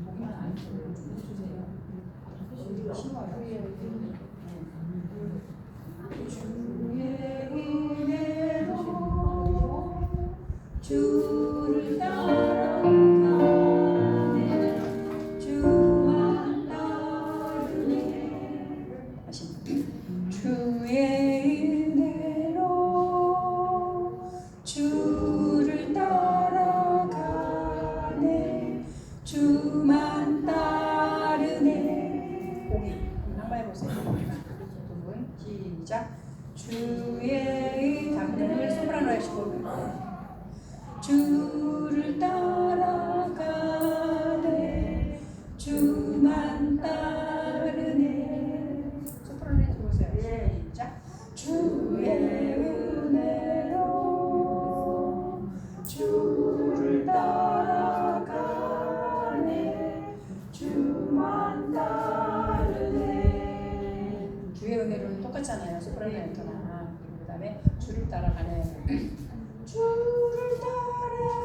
목만 안 주세요. 쉬워요. 주의 은혜로 주를 따라가네 주만 따르네. 주의 은혜로 주를 따라가네 주만 따르네. 고기 한번 해보세요. 두분 시작. 주의 당근을 소프라노 하시고 주를 따라가네 주만 따르네. 소프라노 해보세요. 시작. 주의 은혜로 주를 따라가네 주만 따르네. 주의 은혜로는 똑같잖아요. 소프라노 엔터나. 그 다음에 주를 따라가네. 주를 따라가네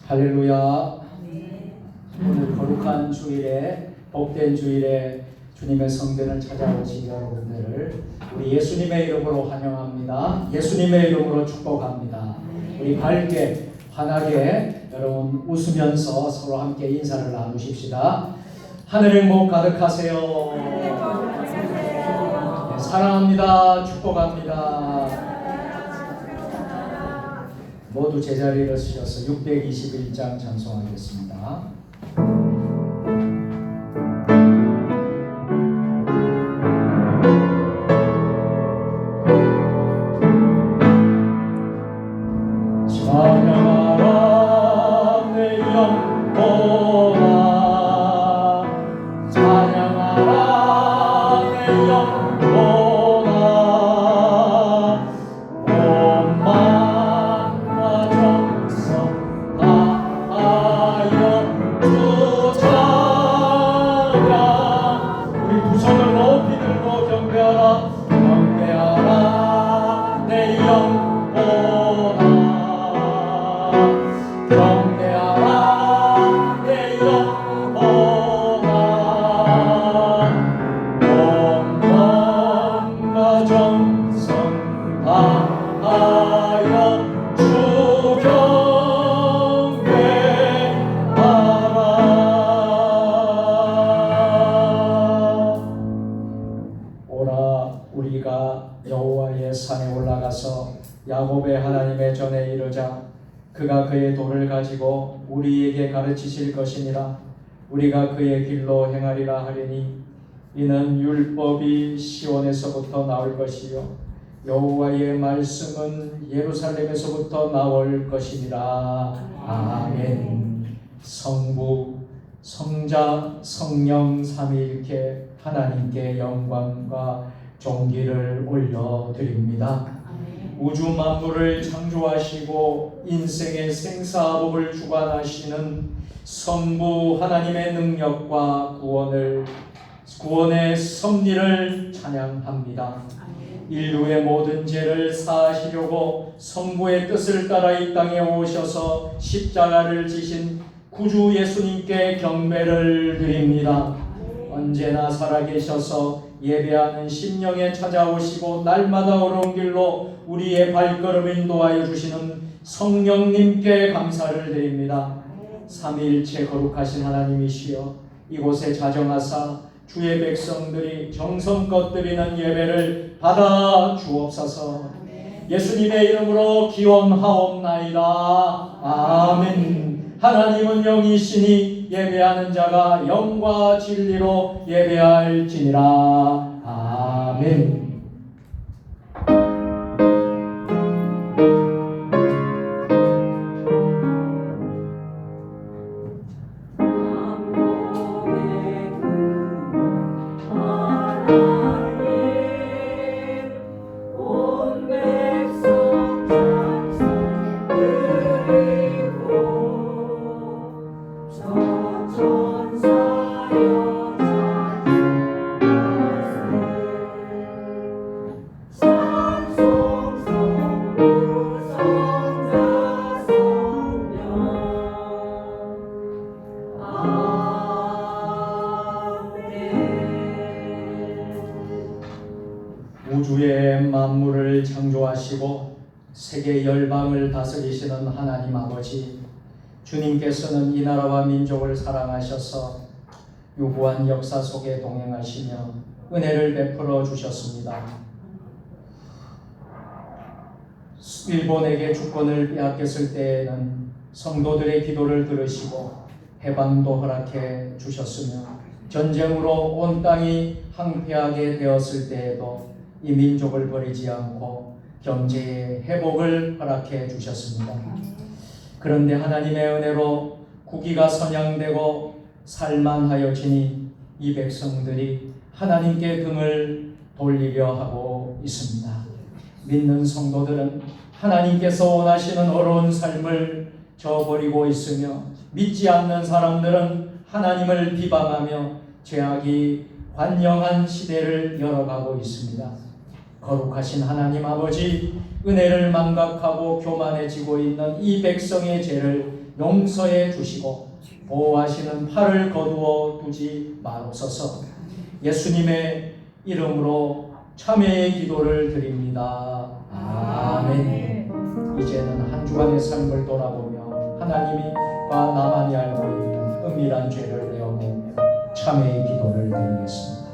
할렐루야. 오늘 거룩한 주일에, 복된 주일에 주님의 성전을 찾아오신 여러분들을 우리 예수님의 이름으로 환영합니다. 예수님의 이름으로 축복합니다. 우리 밝게 환하게 여러분 웃으면서 서로 함께 인사를 나누십시다. 하늘 행복 가득하세요. 네, 사랑합니다. 축복합니다. 모두 제자리를 쓰셔서 621장 찬송하겠습니다. 찬양하라 내 영혼아, 찬양하라 내 영혼아, 온 만나 정성 다하여 주 찬양. 우리 두 손을 높이 들고 경배하라, 경배하라 내 영혼아, 경배하라 내 영혼아, 온 마음과 정성 다하여 주 경배하라. 오라 우리가 여호와의 산에 올라가서 야곱의 하나님의 전에 이르자. 그가 그의 도를 가지고 우리에게 가르치실 것이니라. 우리가 그의 길로 행하리라 하리니 이는 율법이 시온에서부터 나올 것이요 여호와의 말씀은 예루살렘에서부터 나올 것이니라. 아멘. 성부, 성자, 성령 삼위일체 하나님께 영광과 존귀를 올려드립니다. 우주 만물을 창조하시고 인생의 생사복을 주관하시는 성부 하나님의 능력과 구원의 섭리를 찬양합니다. 인류의 모든 죄를 사하시려고 성부의 뜻을 따라 이 땅에 오셔서 십자가를 지신 구주 예수님께 경배를 드립니다. 언제나 살아계셔서 예배하는 심령에 찾아오시고 날마다 옳은 길로 우리의 발걸음 인도하여 주시는 성령님께 감사를 드립니다. 삼위일체 거룩하신 하나님이시여 이곳에 자정하사 주의 백성들이 정성껏 드리는 예배를 받아 주옵소서. 예수님의 이름으로 기원하옵나이다. 아멘. 하나님은 영이시니 예배하는 자가 영과 진리로 예배할지니라. 아멘. 우주의 만물을 창조하시고 세계 열방을 다스리시는 하나님 아버지, 주님께서는 이 나라와 민족을 사랑하셔서 유구한 역사 속에 동행하시며 은혜를 베풀어 주셨습니다. 일본에게 주권을 빼앗겼을 때에는 성도들의 기도를 들으시고 해방도 허락해 주셨으며 전쟁으로 온 땅이 황폐하게 되었을 때에도 이 민족을 버리지 않고 경제의 회복을 허락해 주셨습니다. 그런데 하나님의 은혜로 국위가 선양되고 살만하여지니 이 백성들이 하나님께 등을 돌리려 하고 있습니다. 믿는 성도들은 하나님께서 원하시는 어려운 삶을 저버리고 있으며 믿지 않는 사람들은 하나님을 비방하며 죄악이 관영한 시대를 열어가고 있습니다. 거룩하신 하나님 아버지, 은혜를 망각하고 교만해지고 있는 이 백성의 죄를 용서해 주시고 보호하시는 팔을 거두어 두지 마옵소서. 예수님의 이름으로 참회의 기도를 드립니다. 아멘. 이제는 한 주간의 삶을 돌아보며 하나님과 나만이 알고 있는 은밀한 죄를 내어놓으며 참회의 기도를 드리겠습니다.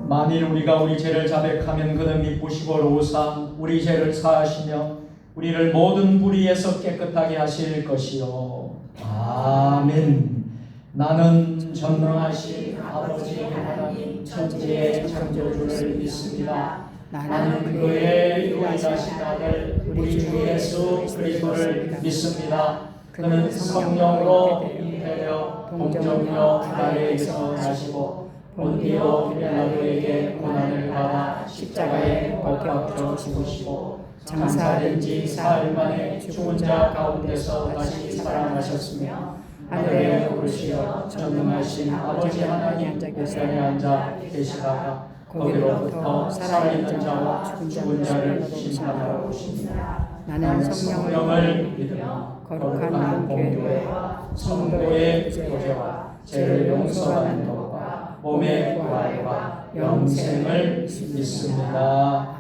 만일 우리가 우리 죄를 자백하면 그는 미쁘시고 로사 우리 죄를 사하시며 우리를 모든 불의에서 깨끗하게 하실 것이요. 아멘. 나는 전능하신 아버지 하나님 천지의 창조주를 믿습니다. 나는 그의 유일하신 아들 우리 주 예수 그리스도를 믿습니다. 그는 성령으로 잉태되어 동정녀 마리아에게서 나시고 본디오 빌라도에게 고난을 받아 십자가에 못 박혀 죽으시고 장사된 지 사흘 만에 죽은 자 가운데서 다시 살아나셨으며 하늘에 오르시어 전능하신 아버지 하나님 우편에 앉아 계시다가 거기로부터 살아있는 자와 죽은 자를 심판하러 오십니다. 나는 성령을 믿으며 거룩한 공교회와 성도의 교제와 죄를 용서하는 것과 몸의 부활과 영생을 믿습니다.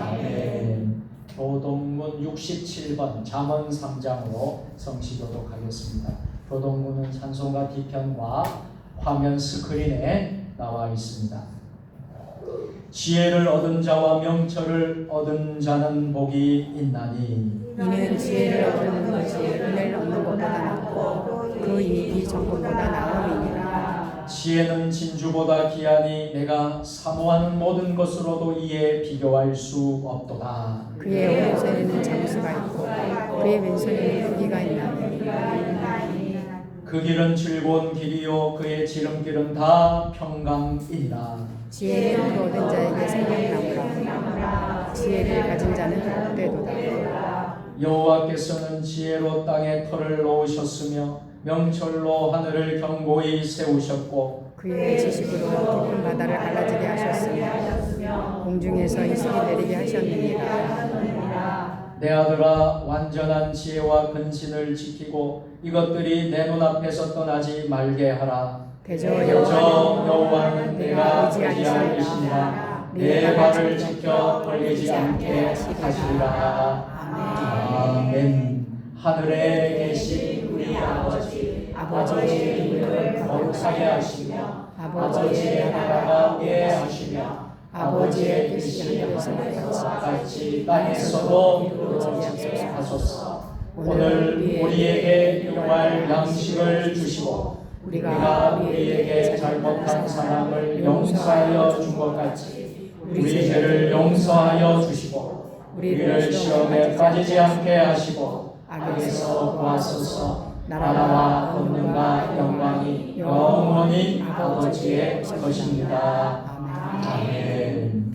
아멘. 교동문 67번 잠언 3장으로 성시교독하겠습니다. 교동문은 찬송가 뒤편과 화면 스크린에 나와 있습니다. 지혜를 얻은 자와 명철을 얻은 자는 복이 있나니 이는 지혜를 얻는 것이 은혜를 얻는 것보다 낫고 그 이익이 정금보다 나음이니라. 지혜는 진주보다 귀하니 내가 사모하는 모든 것으로도 이에 비교할 수 없도다. 그의 오른손에는 장수가 있고 그의 왼손에는 부귀가 있나니 그 길은 즐거운 길이요 그의 지름길은 다 평강이니라. 지혜는 그 얻은 자에게 생명나무라. 지혜를 가진 자는 복되도다. 여호와께서는 지혜로 땅에 터를 놓으셨으며 명철로 하늘을 견고히 세우셨고 그의 지식으로 깊은 바다를 갈라지게 하셨으며 공중에서 이슬이 내리게 하셨느니라. 내 아들아 완전한 지혜와 근신을 지키고 이것들이 내 눈앞에서 떠나지 말게 하라. 대저 여호와는 내가 의지할 것이니라. 내 발을 지켜 걸리지 않게 하시리라. 아멘. 하늘에 계신 우리 아버지의 이름을 거룩하게 하시며 아버지의 나라가 오게 하시며 아버지의 뜻이 하늘에서 같이 땅에서도 이루어지게 하소서. 오늘 우리에게 일용할 양식을 주시고 우리가 우리에게 잘못한 사람을 용서하여 준 것 같이 우리 죄를 용서하여 주시고 우리를 시험에 빠지지 않게 하시고 악에서 구하소서. 나라와 권능과 영광이 영원히 아버지의 것입니다. 아멘.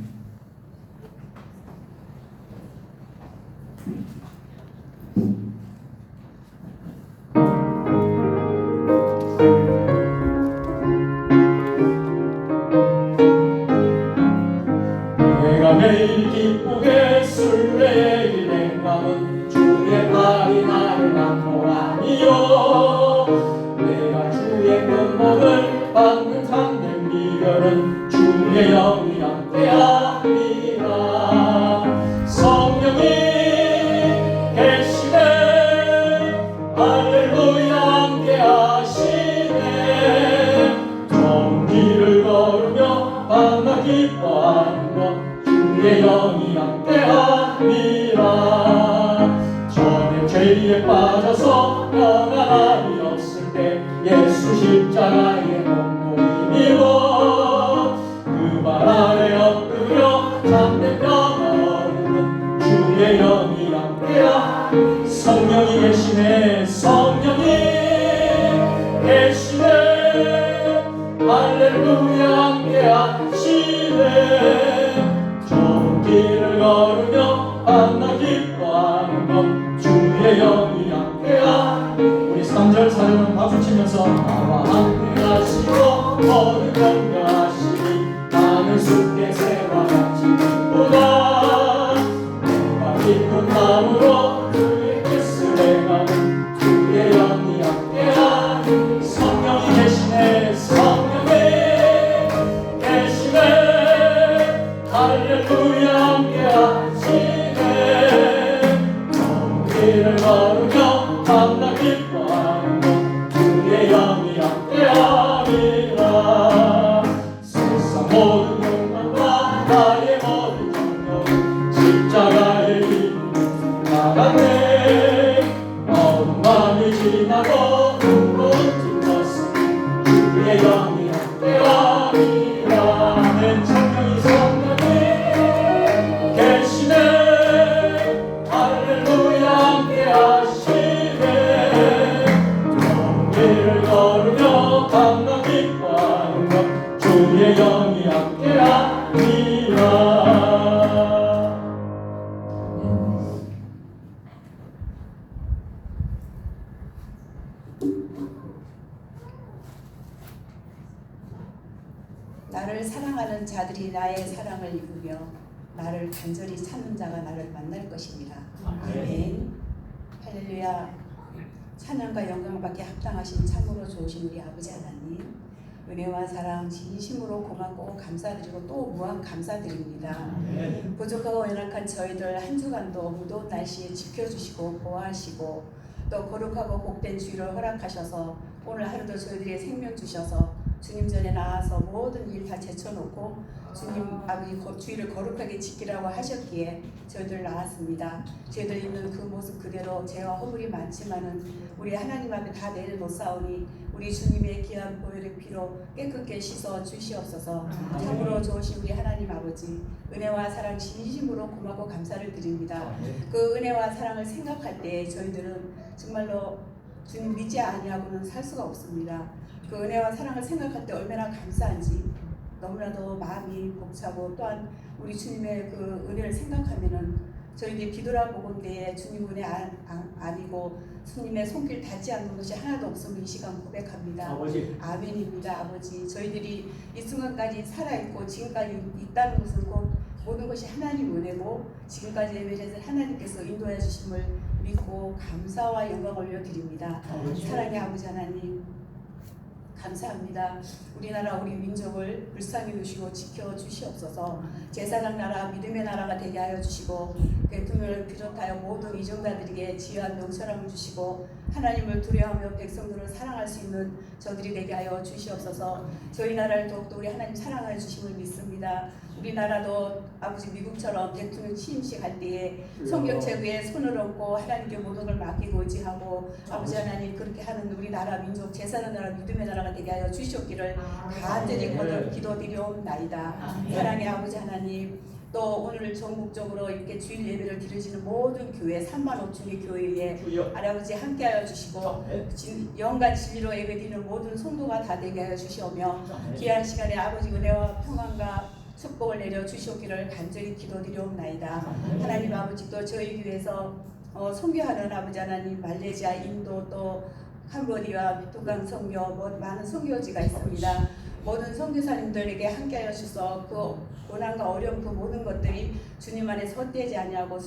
내가 매일 기쁘게 술래의 냉방은 주의 발이 나를 안보하니요. 내가 주의 면목을 받는 참된 비결은 주의 영이 함께함이라. 성령이 계시네 죄에 빠져서 평안함이 없을 때 예수 십자가의 몸무림이고 그 발 아래 엎드려 참된 평화 얻는 주의 영이 함께야 성령이 계시네 성령이 계시네 할렐루야 함께하시네 좋은 길을 걸으며 만나 기뻐하는 것 주의 영이 함께야 우리 3절 4절은 박수치면서 나와 함께하시고 모든 건강하시니 나는 숲의 새와 같이 기쁘다 내가 기쁜 마음으로 주의 뜻을 행하는 주의 영이 함께하니 성령이 계시네 성령이 계시네 할렐루야 함께하시네 좋은 길을 걸으며 만나 기뻐하는 것 주의 영이 함께하리라 세상 모든 욕망과 나의 모든 정욕은 십자가의 힘으로 나갔네 어둠 밤이 지나고 눈먼 뒷모습 주의 영이 함께하리라 내 성령이 계시네 할렐루야 함께하시네 좋은 길을 걸으며 감당 기뻐하는 것 주의 영이 함께하리라 나를 사랑하는 자들이 나의 사랑을 입으며 나를 간절히 찾는 자가 나를 만날 것입니다. 아멘. 할렐루야. 찬양과 영광받게 합당하신 참으로 좋으신 우리 아버지 하나님 은혜와 사랑 진심으로 고맙고 감사드리고 또 무한 감사드립니다. 부족하고 연약한 저희들 한 주간도 무더운 날씨에 지켜주시고 보호하시고 또 거룩하고 복된 주일을 허락하셔서 오늘 하루도 저희들의 생명 주셔서 주님 전에 나와서 모든 일 다 제쳐놓고 주님 아버지 주일을 거룩하게 지키라고 하셨기에 저희들 나왔습니다. 저희들 있는 그 모습 그대로 죄와 허물이 많지만은 우리 하나님 앞에 다 내려놓사오니 우리 주님의 귀한 보혈의 피로 깨끗게 씻어 주시옵소서. 참으로 좋으신 우리 하나님 아버지 은혜와 사랑 진심으로 고맙고 감사를 드립니다. 그 은혜와 사랑을 생각할 때 저희들은 정말로 주님 믿지 아니하고는 살 수가 없습니다. 그 은혜와 사랑을 생각할 때 얼마나 감사한지 너무나도 마음이 벅차고 또한 우리 주님의 그 은혜를 생각하면은 저희들이 뒤돌아보건대에 주님 은혜 아니고 주님의 손길 닿지 않는 것이 하나도 없음을 이 시간 고백합니다. 아버지. 아멘입니다. 아버지 저희들이 이 순간까지 살아있고 지금까지 있다는 것은 곧 모든 것이 하나님 은혜고 지금까지 예배에서 하나님께서 인도해 주심을 믿고 감사와 영광 올려드립니다. 사랑의 아버지 하나님 감사합니다. 우리나라 우리 민족을 불쌍히 여기시고 지켜 주시옵소서. 제사장 나라 믿음의 나라가 되게 하여 주시고 대통령을 비롯하여 모든 이정자들에게 지혜와 명철함을 주시고 하나님을 두려워하며 백성들을 사랑할 수 있는 저들이 되게 하여 주시옵소서. 저희 나라를 더욱더 우리 하나님 사랑하여 주심을 믿습니다. 우리나라도 아버지 미국처럼 대통령 취임식 할 때에 성경책에 손을 얹고 하나님께 모든 걸 맡기고 의지하고 아버지 하나님 그렇게 하는 우리나라 민족 제사는 나라 믿음의 나라가 되게 하여 주시옵기를 간절히 기도드리옵나이다. 사랑의 아버지 하나님 또 오늘 전국적으로 이렇게 주일 예배를 드리시는 모든 교회 3만 5천의 교회에 할아버지 함께하여 주시고 영과 진리로 예배드리는 모든 성도가 다 되게 하여 주시오며 귀한 시간에 아버지 은혜와 평안과 축복을 내려 주시옵기를 간절히 기도드리옵나이다. 하나님 아버지 또 저희 교회에서 선교하는 아버지 하나님 말레이시아 인도 또 캄보디아 북한 선교 많은 선교지가 있습니다. 모든 선교사님들에게 함께하여 주셔서 그 고난과 어려움 그 모든 것들이 주님 안에서 헛되지 아니하고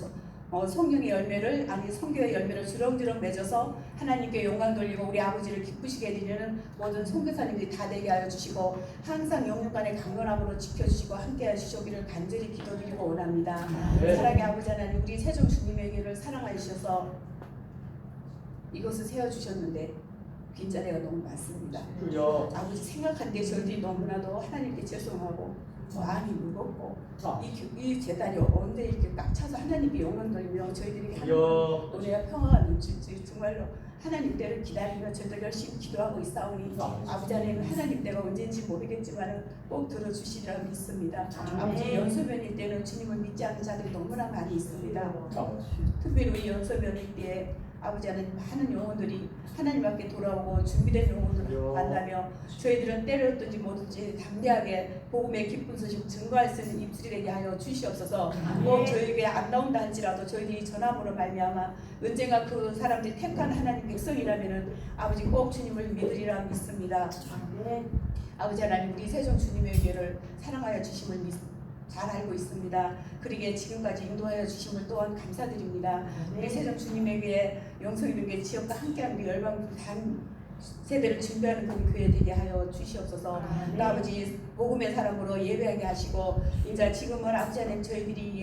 성령의 열매를 성교의 열매를 주렁주렁 맺어서 하나님께 영광 돌리고 우리 아버지를 기쁘시게 해드리는 모든 선교사님들이 다 되게 하여 주시고 항상 영육간의 강건함으로 지켜주시고 함께하여 주시기를 간절히 기도드리고 원합니다. 사랑의 아버지 하나님 우리 세종 주님의 교회를 사랑하여 주셔서 이것을 세워주셨는데 빈자리가 너무 많습니다. 아버지 생각할 때 저희들이 너무나도 하나님께 죄송하고 마음이 무겁고 이 재단이 언제 이렇게 꽉 차서 하나님께 영광 돌리며 저희들이 주여. 은혜와 평화가 넘칠지 정말로 하나님 때를 기다리며 저도 열심히 기도하고 있사오니 아버지 하나님 하나님 때가 언제인지 모르겠지만 꼭 들어주시리라 믿습니다. 아버지 연소변일 때는 주님을 믿지 않는 자들이 너무나 많이 있습니다. 특별히 우리 연소변일 때 아버지 하나님 많은 영혼들이 하나님 앞에 돌아오고 준비된 영혼들을 만나며 저희들은 때를 얻든지 뭐든지 담대하게 복음의 기쁜 소식 증거할 수 있는 입술이 되게 하여 주시옵소서. 꼭 저에게 안 나온다 할지라도 저희들이 전함으로 말미암아 언젠가 그 사람들이 택한 하나님 백성이라면은 아버지 꼭 주님을 믿으리라 믿습니다. 아버지 하나님 우리 세종 주님의 교회를 사랑하여 주심을 잘 알고 있습니다. 그러기에 지금까지 인도하여 주심을 또한 감사드립니다. 우리 세종 주님에게 영성이든게 지역과 함께하는 그 열방 단 세대를 준비하는 그 교회 되게 하여 주시옵소서. 또 아버지 복음의 사람으로 예배하게 하시고 이제 지금은 아버지 하나님 저희들이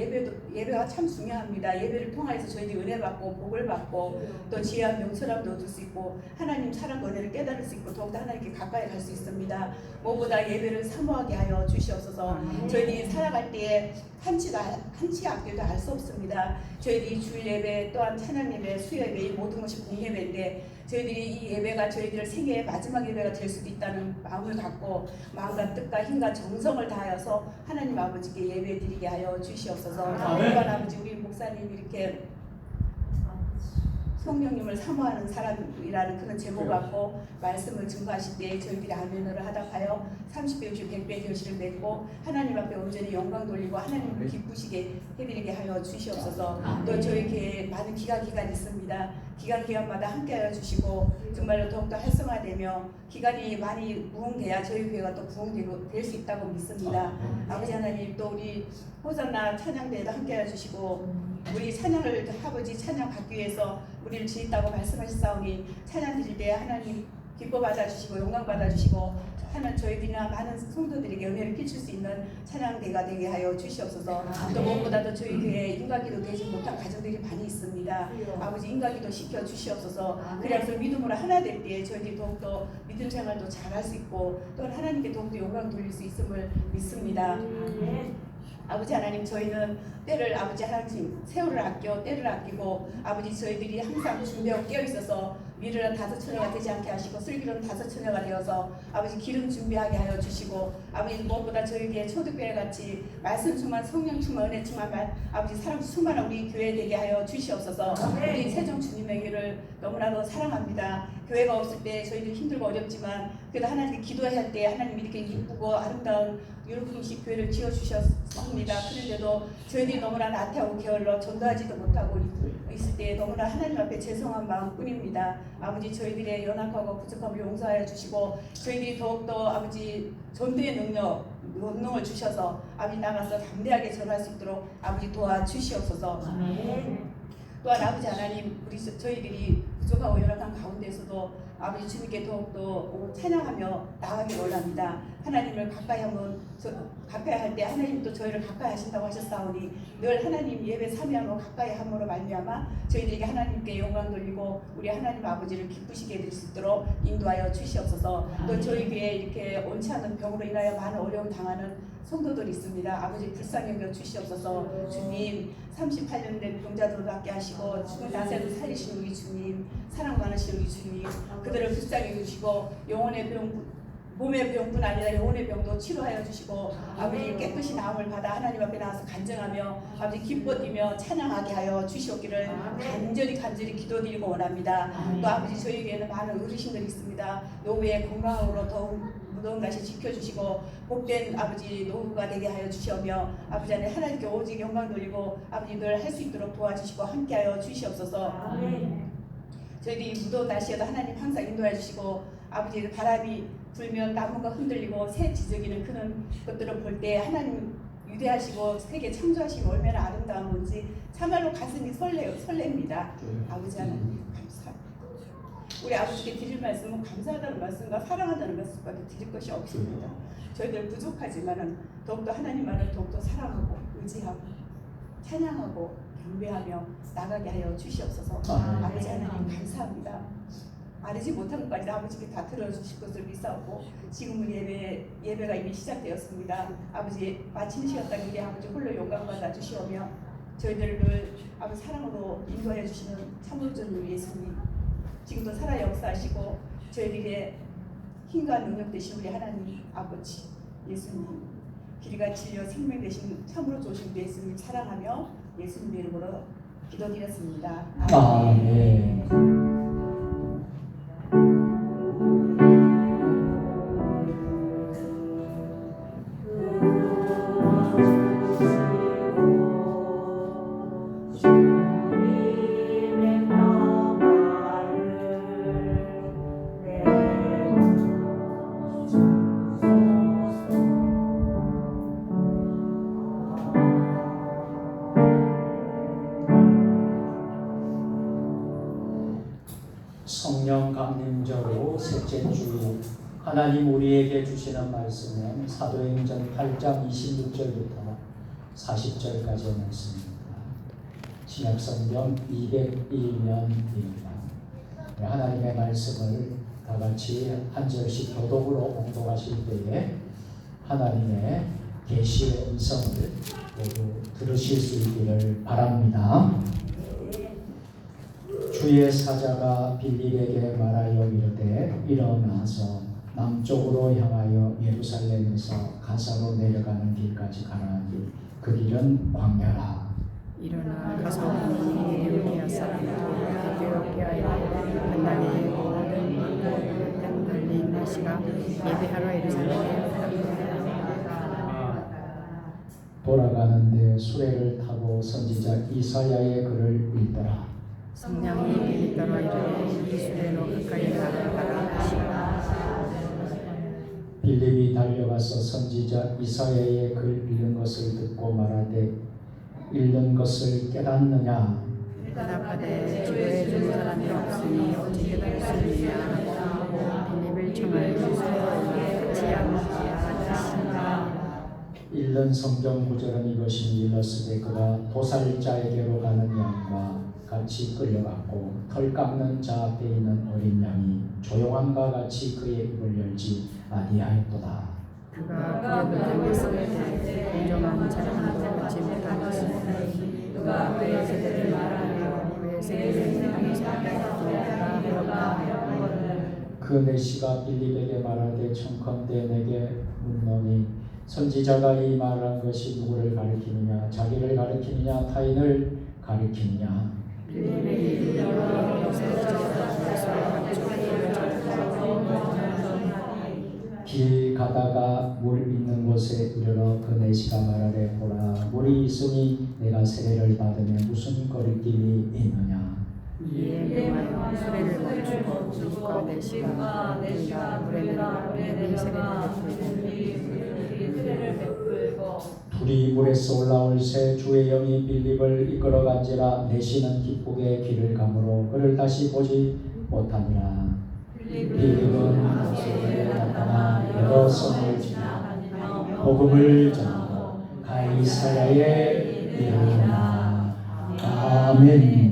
예배가 참 중요합니다. 예배를 통해서 저희들이 은혜 받고 복을 받고 또 지혜와 명철함도 얻을 수 있고 하나님 사랑 은혜를 깨달을 수 있고 더욱더 하나님께 가까이 갈 수 있습니다. 무엇보다 예배를 사모하게 하여 주시옵소서. 저희들이 살아갈 때에 한치 앞뒤도 알 수 없습니다. 저희들이 주일 예배 또한 찬양 예배 수요 예배 이 모든 것이 공예배인데 저희들이 이 예배가 저희들 생애의 마지막 예배가 될 수도 있다는 마음을 갖고 마음과 뜻과 힘과 정성을 다하여서 하나님 아버지께 예배 드리게 하여 주시옵소서. 또한 아버지 우리 목사님이 이렇게 성령님을 사모하는 사람이라는 그런 제목 갖고 말씀을 증거하실 때 저희들이 아멘으로 하답하여 30배, 60배, 100배 결실을 맺고 하나님 앞에 온전히 영광 돌리고 하나님을 기쁘시게 해드리게 하여 주시옵소서. 또 저희 교회에 많은 기간이 있습니다. 기간마다 함께하여 주시고 정말로 더욱더 활성화되며 기간이 많이 부흥돼야 저희 교회가 또 부흥될 수 있다고 믿습니다. 아버지 하나님 또 우리 호산나 찬양대회도 함께하여 주시고 우리 찬양을 아버지 찬양 받기 위해서 우리를 지었다고 말씀하셨사오니 찬양 드릴 때 하나님 기뻐 받아주시고 영광 받아주시고 하나님 저희들이나 많은 성도들에게 은혜를 끼칠 수 있는 찬양대가 되게 하여 주시옵소서. 또 무엇보다도 저희 교회에 인가기도 되지 못한 가정들이 많이 있습니다. 아버지 인가기도 시켜 주시옵소서. 그래서 믿음으로 하나 될 때 저희들이 더욱더 믿음 생활도 잘할 수 있고 또 하나님께 더욱더 영광 돌릴 수 있음을 믿습니다. 아버지 하나님 저희는 때를 아버지 하나님 세월을 아껴 때를 아끼고 아버지 저희들이 항상 준비하고 깨어 있어서 미르는 5처녀가 되지 않게 하시고 슬기로는 5처녀가 되어서 아버지 기름 준비하게 하여 주시고 아버지 무엇보다 저희에게 초대교회 같이 말씀 충만 성령 충만 은혜 충만 아버지 사랑 충만한 우리 교회 되게 하여 주시옵소서. 우리 세종 주님의 교회를 너무나도 사랑합니다. 교회가 없을 때 저희들 힘들고 어렵지만 그래도 하나님께 기도할 때 하나님이 이렇게 기쁘고 아름다운 유럽음식 교회를 지어주셨습니다. 그런데도 저희들이 너무나 나태하고 게을러 전도하지도 못하고 있을 때 너무나 하나님 앞에 죄송한 마음뿐입니다. 아버지 저희들의 연약하고 부족함을 용서하여 주시고 저희들이 더욱더 아버지 전도의 능력을 주셔서 아버지 나가서 담대하게 전할 수 있도록 아버지 도와주시옵소서. 또한 아버지 하나님 우리 저희들이 부족하고 연약한 가운데서도 아버지 주님께 더욱더 찬양하며 나가기 원합니다. 하나님을 가까이 할 때 하나님도 저희를 가까이 하신다고 하셨사오니 늘 하나님 예배 참여하고 가까이 함으로 말미암아 저희들에게 하나님께 영광 돌리고 우리 하나님 아버지를 기쁘시게 해드릴 수 있도록 인도하여 주시옵소서. 또 저희 교회에 이렇게 옳지 않은 병으로 인하여 많은 어려움 당하는 성도들이 있습니다. 아버지 불쌍히 여겨 주시옵소서. 주님 38년 된 병자들을 낫게 하시고 죽은 나세도 살리신 우리 주님 사랑 많으신 우리 주님 그들을 불쌍히 여기시고 영혼의 병 몸의 병뿐 아니라 영혼의 병도 치료하여 주시고 아버지 깨끗이 나음을 받아 하나님 앞에 나와서 간증하며 아버지 기뻐 뛰며 찬양하게 하여 주시옵기를 간절히 기도드리고 원합니다. 또 아버지 저희에게는 많은 어르신들이 있습니다. 노후의 건강으로 더욱 무더운 날씨 지켜주시고 복된 아버지 노후가 되게 하여 주시오며 아버지 안에 하나님께 오직 영광 돌리고 아버지 늘 할 수 있도록 도와주시고 함께하여 주시옵소서. 저희들이 무더운 날씨에도 하나님 항상 인도해 주시고 아버지 바람이 불면 나무가 흔들리고 새 지저귀는 크는 것들을 볼 때 하나님 위대하시고 세계 창조하시고 얼마나 아름다운 건지 참말로 가슴이 설렙니다. 아버지 하나님 감사합니다. 우리 아버지께 드릴 말씀은 감사하다는 말씀과 사랑한다는 말씀밖에 드릴 것이 없습니다. 저희들 부족하지만은 더욱더 하나님만을 더욱더 사랑하고 의지하고 찬양하고 경배하며 나가게 하여 주시옵소서. 아버지 하나님 감사합니다. 아르지 못한 것까지 아버지께 다 들어주실 것을 믿사오고 지금은 예배가 이미 시작되었습니다. 아버지 마치는 시간까지 우리 아버지 홀로 영광 받아 주시오며 저희들을 아버지 사랑으로 인도해 주시는 참으로전 예수님, 지금도 살아 역사하시고 저희들의 힘과 능력 되신 우리 하나님 아버지 예수님, 길이가 진리와 생명 되신 참으로 좋으신 예수님 사랑하며 예수님 이름으로 기도드렸습니다. 아멘. 성령 강림절로 셋째 주 하나님 우리에게 주시는 말씀은 사도행전 8장 26절부터 40절까지의 말씀입니다. 신약성경 201면입니다. 하나님의 말씀을 다 같이 한 절씩 교독으로 봉독하실 때에 하나님의 계시의 음성을 모두 들으실 수 있기를 바랍니다. 주의 사자가 빌립에게 말하여 이르되 일어나서 남쪽으로 향하여 예루살렘에서 가사로 내려가는 길까지 가라니 그 길은 광야라. 일어나 가서 보니 유대야 사람들이 에티오피아에 간다니 모든 달린 날씨가 예배하러 예루살렘에 돌아가는데 수레를 타고 선지자 이사야의 글을 읽더라. 성령이 빌립더러 이르되 이 수레로 가까이 나아가라 하시라. 빌립이 달려가서 선지자 이사야의 글 읽는 것을 듣고 말하되 읽는 것을 깨닫느냐. 대답하되 주의 준 사람이 없으니 어찌 깨달으리냐. 빌립을 청하여 수레로 같이 앉으라 하시니라. 읽는 성경 구절은 이것이 일렀으되 그가 도살자에게로 가는 양과 같이 끌려갔고 털 깎는 자 앞에 있는 어린 양이 조용함과 같이 그의 입을 열지 아니하였도다. 그가 부름을 당겼을 때 공정한 자랑도 받지 못한 것이니 그가 그의 세대를 말하며 그의 세대를 그 내시가 빌립에게 말하되 청컨대 내게 묻노니 선지자가 이 말한 것이 누구를 가리키느냐, 자기를 가리키느냐, 타인을 가리키느냐. 길 가다가 물 있는 곳에 이르러 그 내시가 말하되 보라 물이 있으니 내가 세례를 받으며 무슨 거리낌이 있느냐. 이에 명하여 수레를 멈추고 물과 내시가 물에 내려가 세례를 베풀고 둘이 물에서 올라올새 주의 영이 빌립을 이끌어간지라 내시는 기쁘게 길을 가므로 그를 다시 보지 못하니라. 빌립은 도시에 나타나 여러 성을 지나 복음을 전하고 가이사랴에 이르니라. 아멘.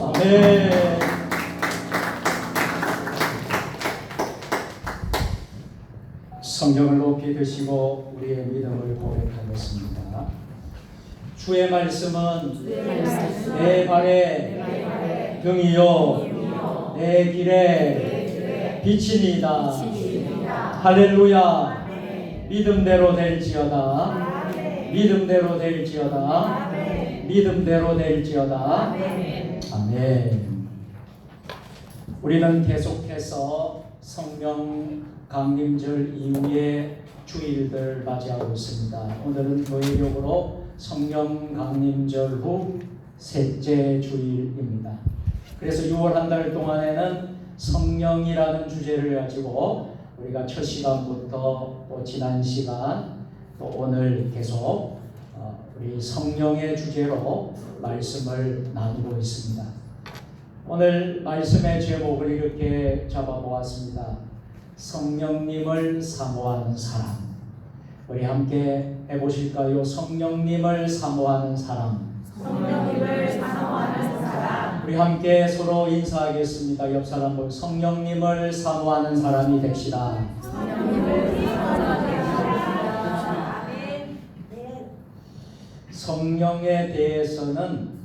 아멘. 성경을 높이 드시고 우리의 믿음을 고백하겠습니다. 주의 말씀은 내 발에 등이요 내 길에 빛이니이다. 할렐루야. 믿음대로 될지어다. 믿음대로 될지어다. 믿음대로 될지어다. 아멘. 우리는 계속해서 성령 강림절 이후에 주일들 맞이하고 있습니다. 오늘은 교회력으로 성령 강림절 후 셋째 주일입니다. 그래서 6월 한 달 동안에는 성령이라는 주제를 가지고 우리가 첫 시간부터 또 지난 시간 또 오늘 계속 우리 성령의 주제로 말씀을 나누고 있습니다. 오늘 말씀의 제목을 이렇게 잡아보았습니다. 성령님을 사모하는 사람. 우리 함께 해보실까요? 성령님을 사모하는 사람. 성령님을 사모하는 사람. 우리 함께 서로 인사하겠습니다. 옆 사람을 성령님을 사모하는 사람이 됩시다. 성령님을 사모하는 사람. 아멘. 성령에 대해서는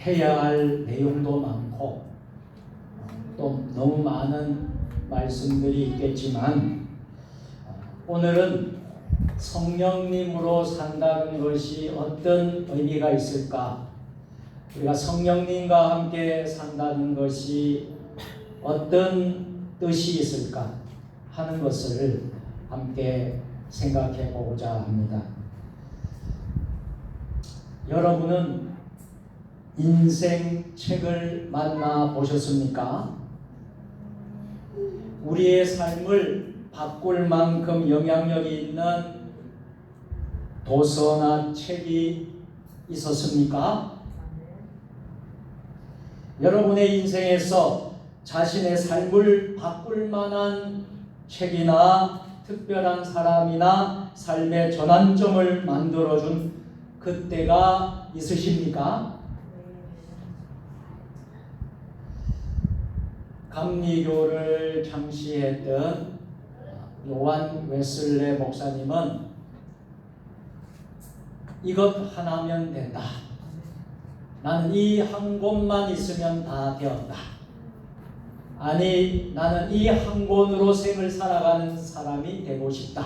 해야 할 내용도 많고 또 너무 많은 말씀들이 있겠지만 오늘은 성령님으로 산다는 것이 어떤 의미가 있을까? 우리가 성령님과 함께 산다는 것이 어떤 뜻이 있을까? 하는 것을 함께 생각해 보고자 합니다. 여러분은 인생 책을 만나 보셨습니까? 우리의 삶을 바꿀 만큼 영향력이 있는 도서나 책이 있었습니까? 여러분의 인생에서 자신의 삶을 바꿀 만한 책이나 특별한 사람이나 삶의 전환점을 만들어준 그때가 있으십니까? 감리교를 창시했던 요한 웨슬레 목사님은 이것 하나면 된다. 나는 이 한 권만 있으면 다 되었다. 아니, 나는 이 한 권으로 생을 살아가는 사람이 되고 싶다.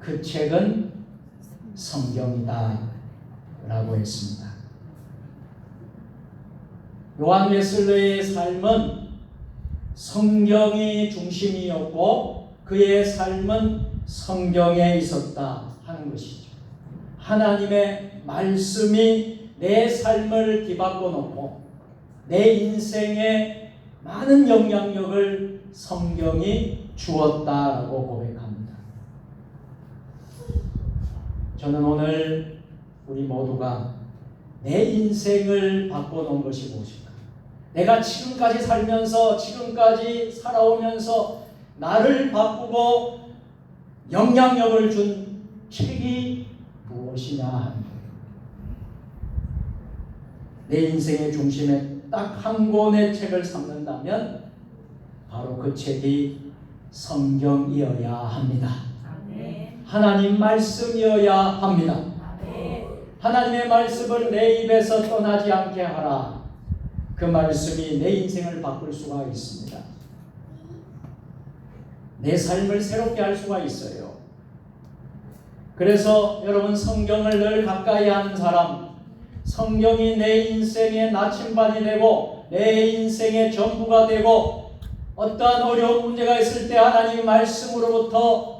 그 책은 성경이다 라고 했습니다. 요한 웨슬레의 삶은 성경이 중심이었고 그의 삶은 성경에 있었다 하는 것이죠. 하나님의 말씀이 내 삶을 뒤바꿔 놓고 내 인생에 많은 영향력을 성경이 주었다라고 고백합니다. 저는 오늘 우리 모두가 내 인생을 바꿔놓은 것이 무엇일까? 내가 지금까지 살면서 지금까지 살아오면서 나를 바꾸고 영향력을 준 책이 무엇이냐 하는 거예요. 내 인생의 중심에 딱 한 권의 책을 삼는다면 바로 그 책이 성경이어야 합니다. 하나님 말씀이어야 합니다. 하나님의 말씀을 내 입에서 떠나지 않게 하라. 그 말씀이 내 인생을 바꿀 수가 있습니다. 내 삶을 새롭게 할 수가 있어요. 그래서 여러분, 성경을 늘 가까이 하는 사람, 성경이 내 인생의 나침반이 되고 내 인생의 전부가 되고 어떠한 어려운 문제가 있을 때 하나님의 말씀으로부터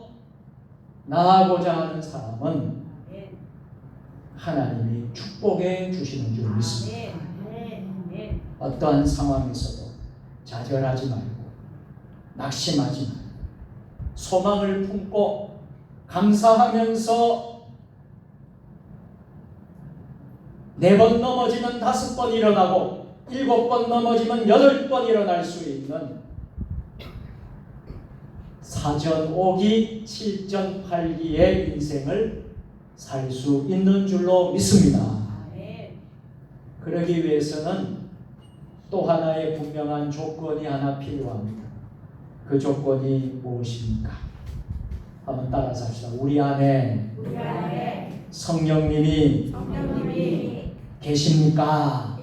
나아가고자 하는 사람은 하나님이 축복해 주시는 줄 믿습니다. 어떠한 상황에서도 좌절하지 말고 낙심하지 말고 소망을 품고 감사하면서 4번 넘어지면 5번 일어나고 7번 넘어지면 8번 일어날 수 있는 사전 5기 7전 8기의 인생을 살 수 있는 줄로 믿습니다. 그러기 위해서는 또 하나의 분명한 조건이 하나 필요합니다. 그 조건이 무엇입니까? 한번 따라서 합시다. 우리 안에 성령님이 계십니까?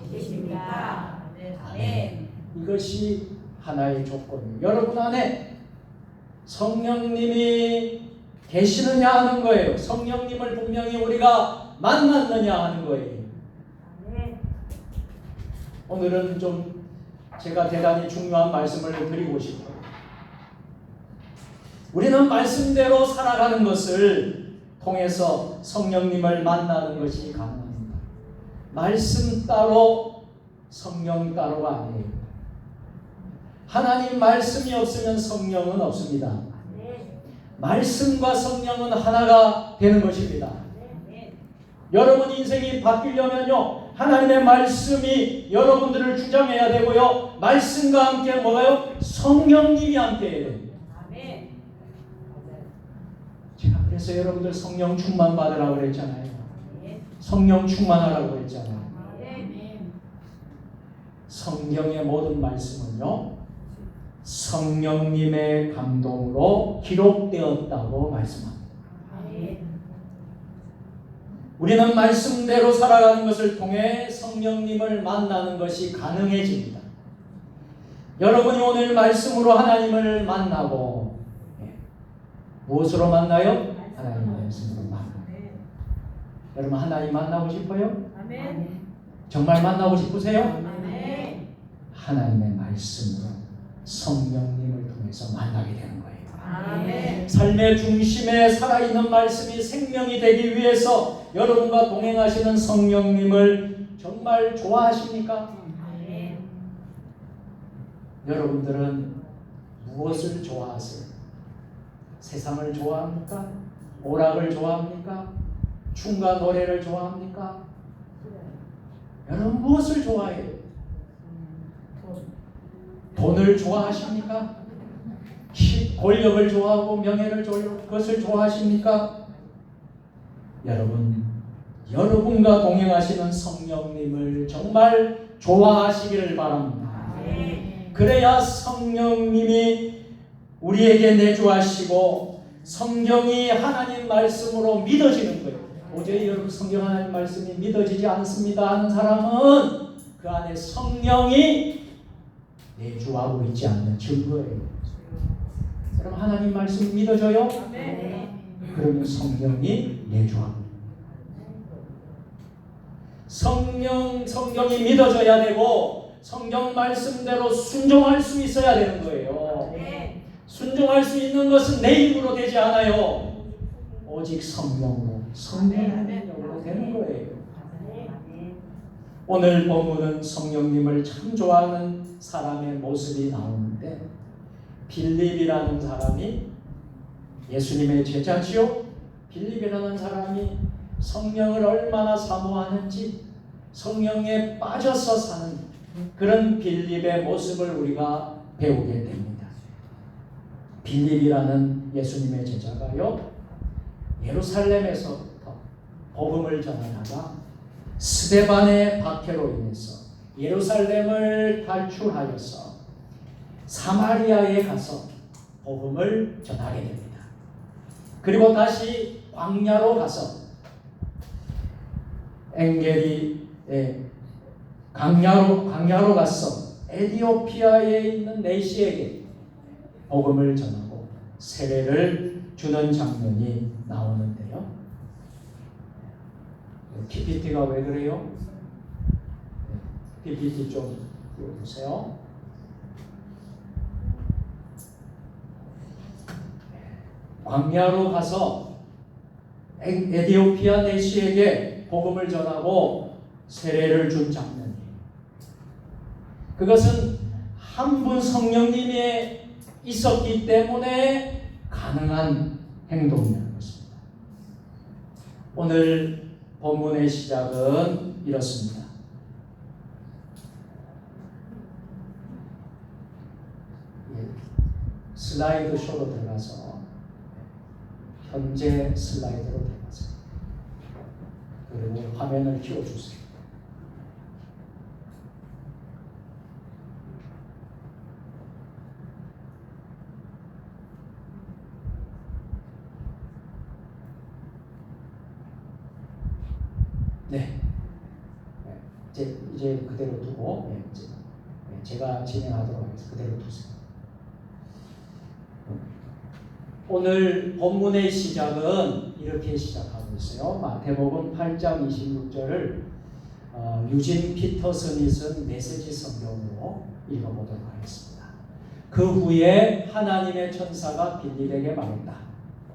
아멘. 이것이 하나의 조건이에요. 여러분 안에 성령님이 계시느냐 하는 거예요. 성령님을 분명히 우리가 만났느냐 하는 거예요. 오늘은 좀 제가 대단히 중요한 말씀을 드리고 싶어요. 우리는 말씀대로 살아가는 것을 통해서 성령님을 만나는 것이 가능합니다. 말씀 따로 성령 따로가 아니에요. 하나님 말씀이 없으면 성령은 없습니다. 말씀과 성령은 하나가 되는 것입니다. 여러분 인생이 바뀌려면요, 하나님의 말씀이 여러분들을 주장해야 되고요, 말씀과 함께 뭐가요? 성령님이 함께 해야 됩니다. 제가 그래서 여러분들 성령 충만 받으라고 그랬잖아요. 성령 충만하라고 그랬잖아요. 성경의 모든 말씀은요, 성령님의 감동으로 기록되었다고 말씀합니다. 우리는 말씀대로 살아가는 것을 통해 성령님을 만나는 것이 가능해집니다. 여러분이 오늘 말씀으로 하나님을 만나고 무엇으로 만나요? 하나님 말씀으로 만나요. 여러분 하나님 만나고 싶어요? 정말 만나고 싶으세요? 하나님의 말씀으로 성령님을 통해서 만나게 되는 거예요. 삶의 중심에 살아있는 말씀이 생명이 되기 위해서 여러분과 동행하시는 성령님을 정말 좋아하십니까? 여러분들은 무엇을 좋아하세요? 세상을 좋아합니까? 오락을 좋아합니까? 춤과 노래를 좋아합니까? 여러분 무엇을 좋아해요? 돈을 좋아하십니까? 권력을 좋아하고 명예를 좋아하고 그것을 좋아하십니까? 여러분, 여러분과 동행하시는 성령님을 정말 좋아하시기를 바랍니다. 그래야 성령님이 우리에게 내주하시고 성경이 하나님 말씀으로 믿어지는 거예요. 도저히 여러분 성경 하나님 말씀이 믿어지지 않습니다 하는 사람은 그 안에 성령이 내주하고 있지 않는 증거예요. 여러분 하나님 말씀 믿어져요? 그러면 성령이 내주합니다. 성경이 믿어져야 되고 성경 말씀대로 순종할 수 있어야 되는 거예요. 순종할 수 있는 것은 내 힘으로 되지 않아요. 오직 성령으로, 성령의 능력으로 되는 거예요. 오늘 본문은 성령님을 참 좋아하는 사람의 모습이 나오는데, 빌립이라는 사람이 예수님의 제자지요. 빌립이라는 사람이 성령을 얼마나 사모하는지, 성령에 빠져서 사는 그런 빌립의 모습을 우리가 배우게 됩니다. 빌립이라는 예수님의 제자가요, 예루살렘에서부터 복음을 전하다가 스데반의 박해로 인해서 예루살렘을 탈출하여서 사마리아에 가서 복음을 전하게 됩니다. 그리고 다시 광야로 가서 엔겔이 광야로 가서 에디오피아에 있는 네시에게 복음을 전하고 세례를 주는 장면이 나오는데요. PPT가 왜 그래요? PPT 좀 띄워주세요. 광야로 가서 에디오피아 네시에게 복음을 전하고 세례를 준 장면이에요. 그것은 한 분 성령님이 있었기 때문에 가능한 행동이라는 것입니다. 오늘 본문의 시작은 이렇습니다. 슬라이드 쇼로 들어가서 현재 슬라이드로 들어가세요. 그리고 화면을 키워주세요. 네. 이제 그대로 두고 제가 진행하도록 하겠습니다. 그대로 두세요. 오늘 본문의 시작은 이렇게 시작하고 있어요. 마태복음 8장 26절을 유진 피터슨이 쓴 메시지 성경으로 읽어보도록 하겠습니다. 그 후에 하나님의 천사가 빌립에게 말했다.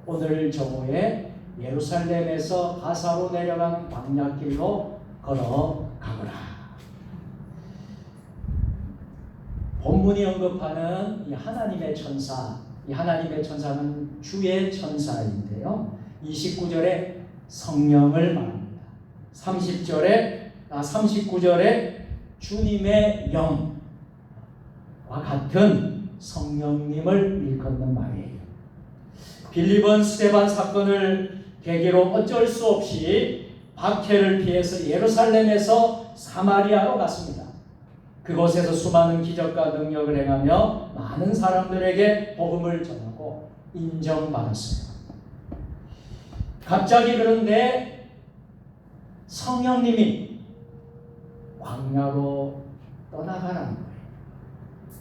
오늘 정오에 예루살렘에서 가사로 내려가는 광야길로 걸어가거라. 본문이 언급하는 이 하나님의 천사, 이 하나님의 천사는 주의 천사인데요. 29절에 성령을 말합니다. 39절에 주님의 영과 같은 성령님을 일컫는 말이에요. 빌립은 스데반 사건을 계기로 어쩔 수 없이 박해를 피해서 예루살렘에서 사마리아로 갔습니다. 그곳에서 수많은 기적과 능력을 행하며 많은 사람들에게 복음을 전하고 인정받았어요. 갑자기 그런데 성령님이 광야로 떠나가라는 거예요.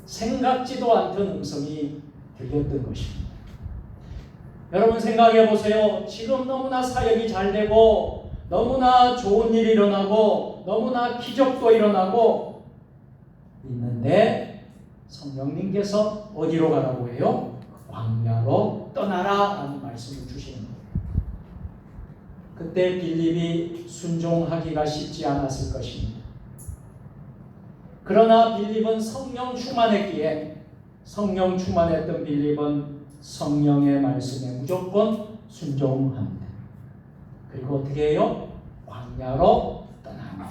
생각지도 않던 음성이 들렸던 것입니다. 여러분 생각해 보세요. 지금 너무나 사역이 잘 되고 너무나 좋은 일이 일어나고 너무나 기적도 일어나고 있는데 성령님께서 어디로 가라고 해요? 광야로 떠나라 라는 말씀을 주시는 거예요. 그때 빌립이 순종하기가 쉽지 않았을 것입니다. 그러나 빌립은 성령 충만했기에 성령 충만했던 빌립은 성령의 말씀에 무조건 순종합니다. 그리고 어떻게 해요? 광야로 떠납니다.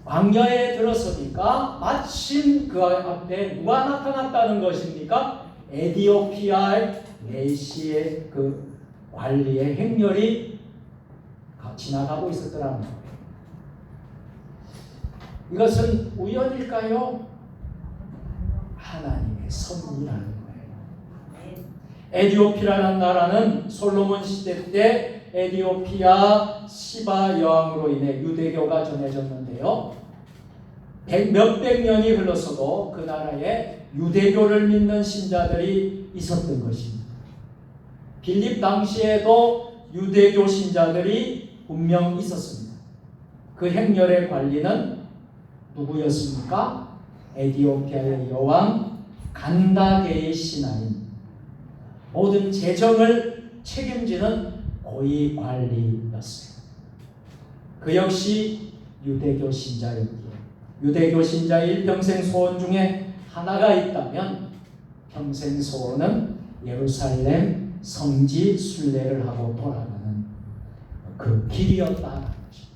광야에 들어서니까 마침 그 앞에 누가 나타났다는 것입니까? 에디오피아의 네시의 그 관리의 행렬이 지나가고 있었더라는 거예요. 이것은 우연일까요? 하나님의 섭리라는 거예요. 에디오피아라는 나라는 솔로몬 시대 때 에디오피아 시바 여왕으로 인해 유대교가 전해졌는데요. 몇백 년이 흘렀어도 그 나라에 유대교를 믿는 신자들이 있었던 것입니다. 빌립 당시에도 유대교 신자들이 분명 있었습니다. 그 행렬의 관리는 누구였습니까? 에디오피아의 여왕 간다게의 신하인 모든 재정을 책임지는 고위 관리였어요. 그 역시 유대교 신자였기에 유대교 신자의 일평생 소원 중에 하나가 있다면 평생 소원은 예루살렘 성지 순례를 하고 돌아가는 그 길이었다는 것입니다.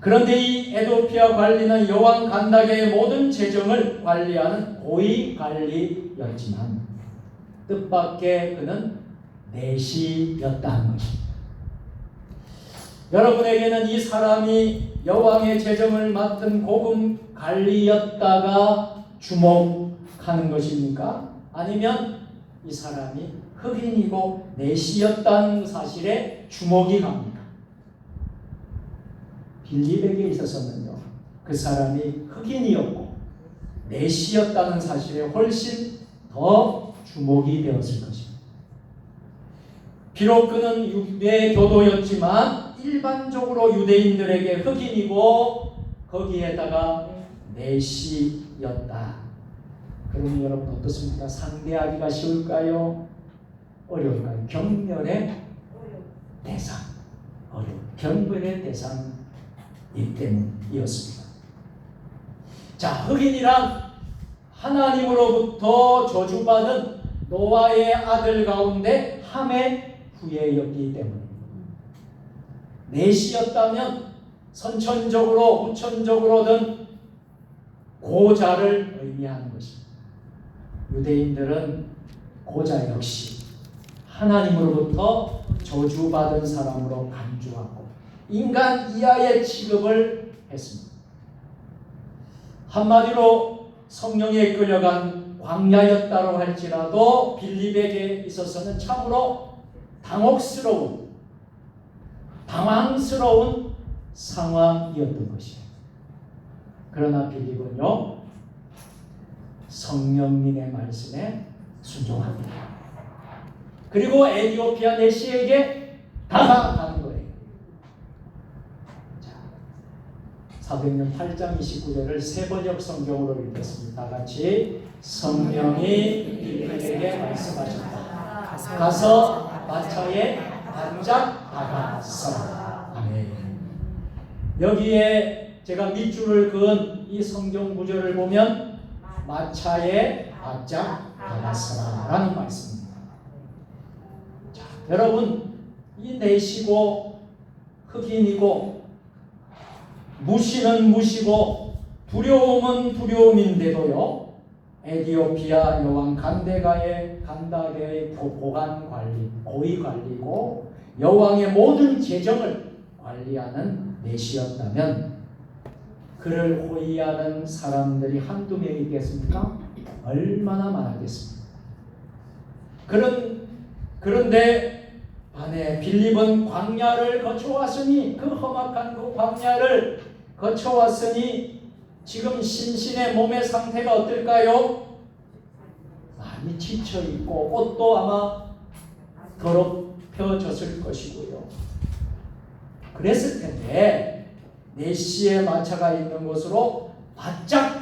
그런데 이 에도피아 관리는 여왕 간다게의 모든 재정을 관리하는 고위 관리였지만 뜻밖의 그는 내시였다는 것입니다. 여러분에게는 이 사람이 여왕의 재정을 맡은 고금 관리였다가 주목하는 것입니까? 아니면 이 사람이 흑인이고 내시였다는 사실에 주목이 갑니까? 빌립에게 있어서는요, 그 사람이 흑인이었고 내시였다는 사실에 훨씬 더 주목이 되었을 것입니다. 비록 그는 유대교도였지만 일반적으로 유대인들에게 흑인이고 거기에다가 내시였다. 그러면 여러분 어떻습니까? 상대하기가 쉬울까요? 어려울까요? 경멸의 대상, 경멸의 대상이기 때문이었습니다. 자, 흑인이란 하나님으로부터 저주받은 노아의 아들 가운데 함의 후예였기 때문입니다. 내시였다면 선천적으로 후천적으로든 고자를 의미하는 것입니다. 유대인들은 고자 역시 하나님으로부터 저주받은 사람으로 간주하고 인간 이하의 취급을 했습니다. 한마디로 성령에 끌려간 광야였다고 할지라도 빌립에게 있어서는 참으로 당황스러운 상황이었던 것이에요. 그러나 빌립은요, 성령님의 말씀에 순종합니다. 그리고 에디오피아 내시에게 다가가는 거예요. 자, 사도행전 8장 29절을 세번역 성경으로 읽겠습니다. 다 같이 성령이 빌립에게 말씀하셨다. 가서 마차에 반짝 다가서. 아멘. 여기에 제가 밑줄을 그은 이 성경 구절을 보면 마차에 바짝 다가서라 라는 말씀입니다. 자, 여러분, 이 내시고 흑인이고 무시는 무시고 두려움은 두려움인데도요, 에디오피아 여왕 간다게의 보관 관리, 고위 관리고 여왕의 모든 재정을 관리하는 내시였다면 그를 호위하는 사람들이 한두 명 있겠습니까? 얼마나 많았겠습니까? 그런데 반해 빌립은 광야를 거쳐왔으니 그 험악한 그 광야를 거쳐왔으니 지금 신신의 몸의 상태가 어떨까요? 많이 지쳐있고 옷도 아마 더럽혀졌을 것이고요. 그랬을 텐데 내시의 마차가 있는 곳으로 바짝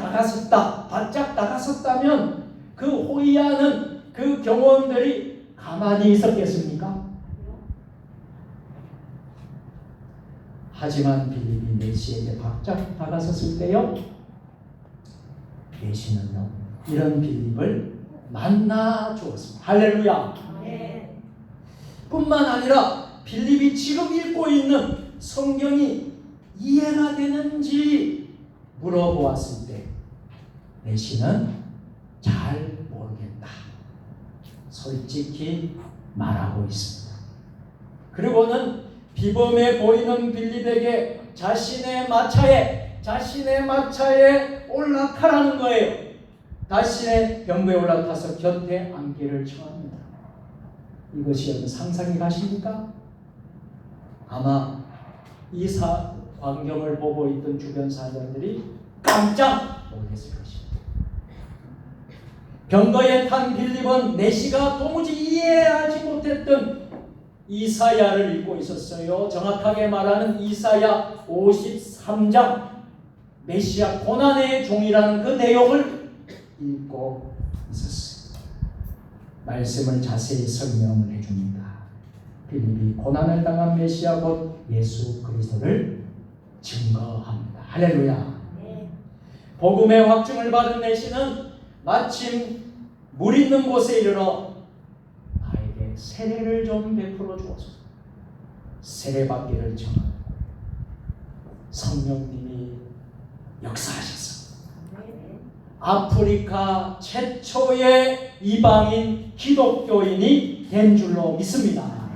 다가섰다면 그 호위하는 그 경호원들이 가만히 있었겠습니까? 하지만 빌립이 내시에게 바짝 다가섰을 때요, 내시는요 이런 빌립을 만나 주었습니다. 할렐루야. 뿐만 아니라 빌립이 지금 읽고 있는 성경이 이해가 되는지 물어보았을 때 내시는 잘 모르겠다, 솔직히 말하고 있습니다. 그리고는 비범해 보이는 빌립에게 자신의 마차에 올라타라는 거예요. 자신의 병거에 올라타서 곁에 앉기를 청합니다. 이것이 여러분 상상이 가십니까? 아마 이 광경을 보고 있던 주변 사람들이 깜짝 놀랐을 것입니다. 병거에 탄 빌립은 메시가 도무지 이해하지 못했던 이사야를 읽고 있었어요. 정확하게 말하는 이사야 53장 메시아 고난의 종이라는 그 내용을 읽고 있었어요. 말씀을 자세히 설명을 해줍니다. 빌립이 고난을 당한 메시아 곧 예수 그리스도를 증거합니다. 할렐루야. 복음의 확증을 받은 메시는 마침 물 있는 곳에 이르러 나에게 세례를 좀 베풀어 주옵소서. 세례받기를 청하고 성령님이 역사하셨어. 아프리카 최초의 이방인 기독교인이 된 줄로 믿습니다.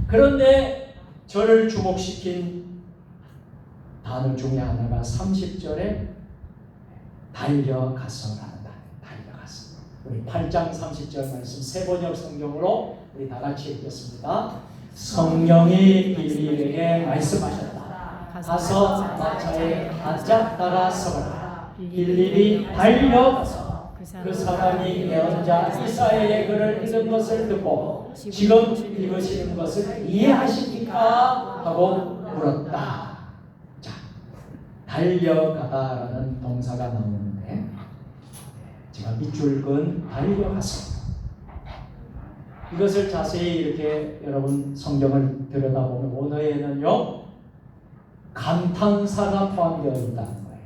그런데 저를 주목시킨 단어 중에 하나가 30절에 달려가서라는 단어. 달려가서. 우리 8장 30절 말씀 세번역 성경으로 우리 다 같이 읽겠습니다. 성령이 빌립에게 말씀하셨다. 가서 마차에 바짝 따라 서라. 빌립이 달려가서 그 사람이 예언자 이사야의 글을 읽은 것을 듣고 지금 읽으시는 것을 이해하십니까? 하고 물었다. 자, 달려가다라는 동사가 나오는데 제가 밑줄 끈 달려가서 이것을 자세히 이렇게 여러분 성경을 들여다보면 원어에는요 감탄사가 포함되어 있다는 거예요.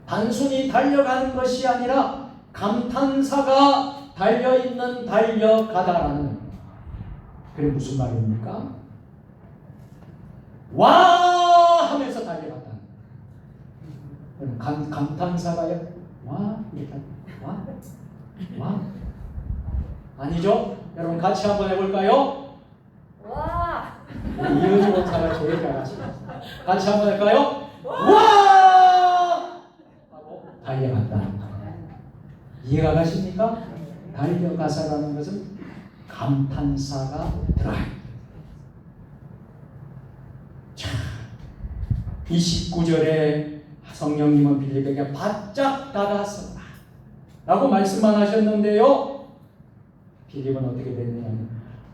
단순히 달려가는 것이 아니라 감탄사가 달려있는 달려가다라는 거예요. 그게 무슨 말입니까? 와 하면서 달려갔다. 감탄사가요? 와 이렇게 와 아니죠? 여러분 같이 한번 해볼까요? 와! 이은주 목사가 제일 잘하시네요. 같이 한번 할까요? 와! 하고 달려갔다. 이해가 가십니까? 달려가사라는 것은 감탄사가 들어가요. 자, 29절에 성령님은 빌립에게 바짝 다가서라 라고 말씀만 하셨는데요. 빌립은 어떻게 됐느냐면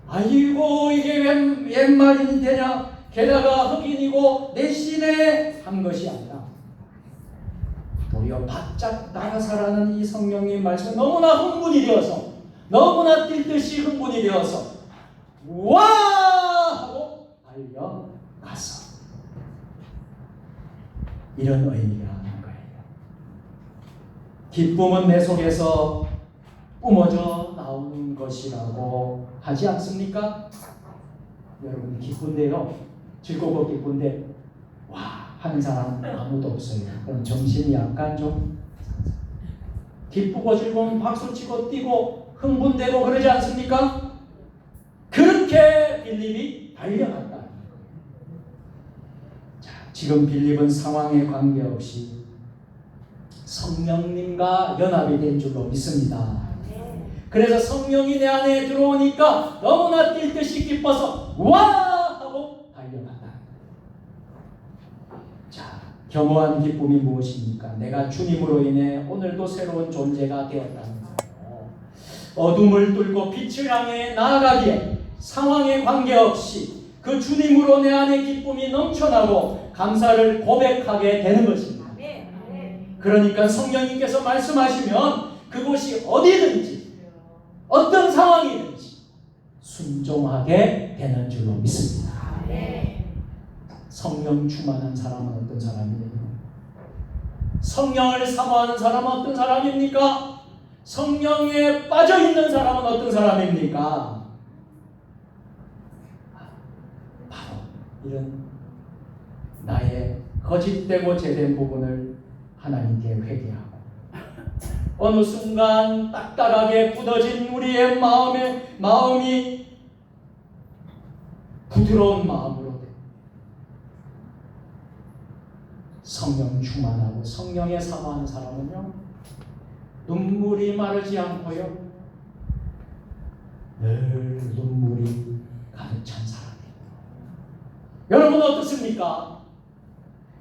아이고 이게 웬 말이 되냐 게다가 흑인이고 내신에 한 것이 아니라 도리어 바짝 다가서라는 이 성령님 말씀은 너무나 흥분이 되어서 너무나 뛸 듯이 흥분이 되어서 와 하고 달려가서 이런 의미가 하는 거예요. 기쁨은 내 속에서 뿜어져 나오는 것이라고 하지 않습니까? 여러분 기쁜데요. 즐겁고 기쁜데 와 하는 사람 아무도 없어요. 그럼 정신이 약간 좀 기쁘고 즐거운 박수치고 뛰고 흥분되고 그러지 않습니까? 그렇게 빌립이 달려갔다. 자, 지금 빌립은 상황에 관계없이 성령님과 연합이 된 줄로 믿습니다. 그래서 성령이 내 안에 들어오니까 너무나 뛸 듯이 기뻐서 와 하고 달려갔다. 자, 겸허한 기쁨이 무엇입니까? 내가 주님으로 인해 오늘도 새로운 존재가 되었다는 거예요. 어둠을 뚫고 빛을 향해 나아가기에 상황에 관계없이 그 주님으로 내 안에 기쁨이 넘쳐나고 감사를 고백하게 되는 것입니다. 그러니까 성령님께서 말씀하시면 그곳이 어디든지 어떤 상황이든지 순종하게 되는 줄로 믿습니다. 성령 충만한 사람은 어떤 사람이에요? 성령을 사모하는 사람은 어떤 사람입니까? 성령에 빠져있는 사람은 어떤 사람입니까? 바로 이런 나의 거짓되고 죄된 부분을 하나님께 회개하고 어느 순간 딱딱하게 굳어진 우리의 마음이 부드러운 마음으로 성령 충만하고 성령에 사모하는 사람은요 눈물이 마르지 않고요 늘 눈물이 가득 찬 사람이에요. 여러분 어떻습니까?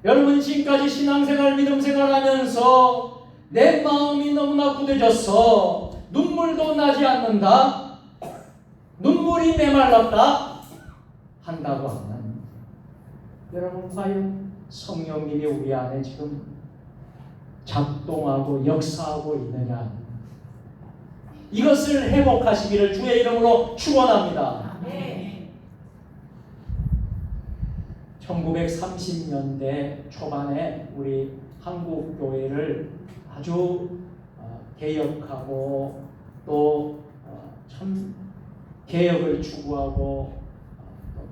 여러분 지금까지 신앙생활 믿음생활 하면서 내 마음이 너무나 굳어져서 눈물도 나지 않는다, 눈물이 메말랐다 한다고 하면, 여러분 과연 성령님이 우리 안에 지금 작동하고 역사하고 있느냐? 이것을 회복하시기를 주의 이름으로 축원합니다. 1930년대 초반에 우리 한국 교회를 아주 개혁하고 또 참 개혁을 추구하고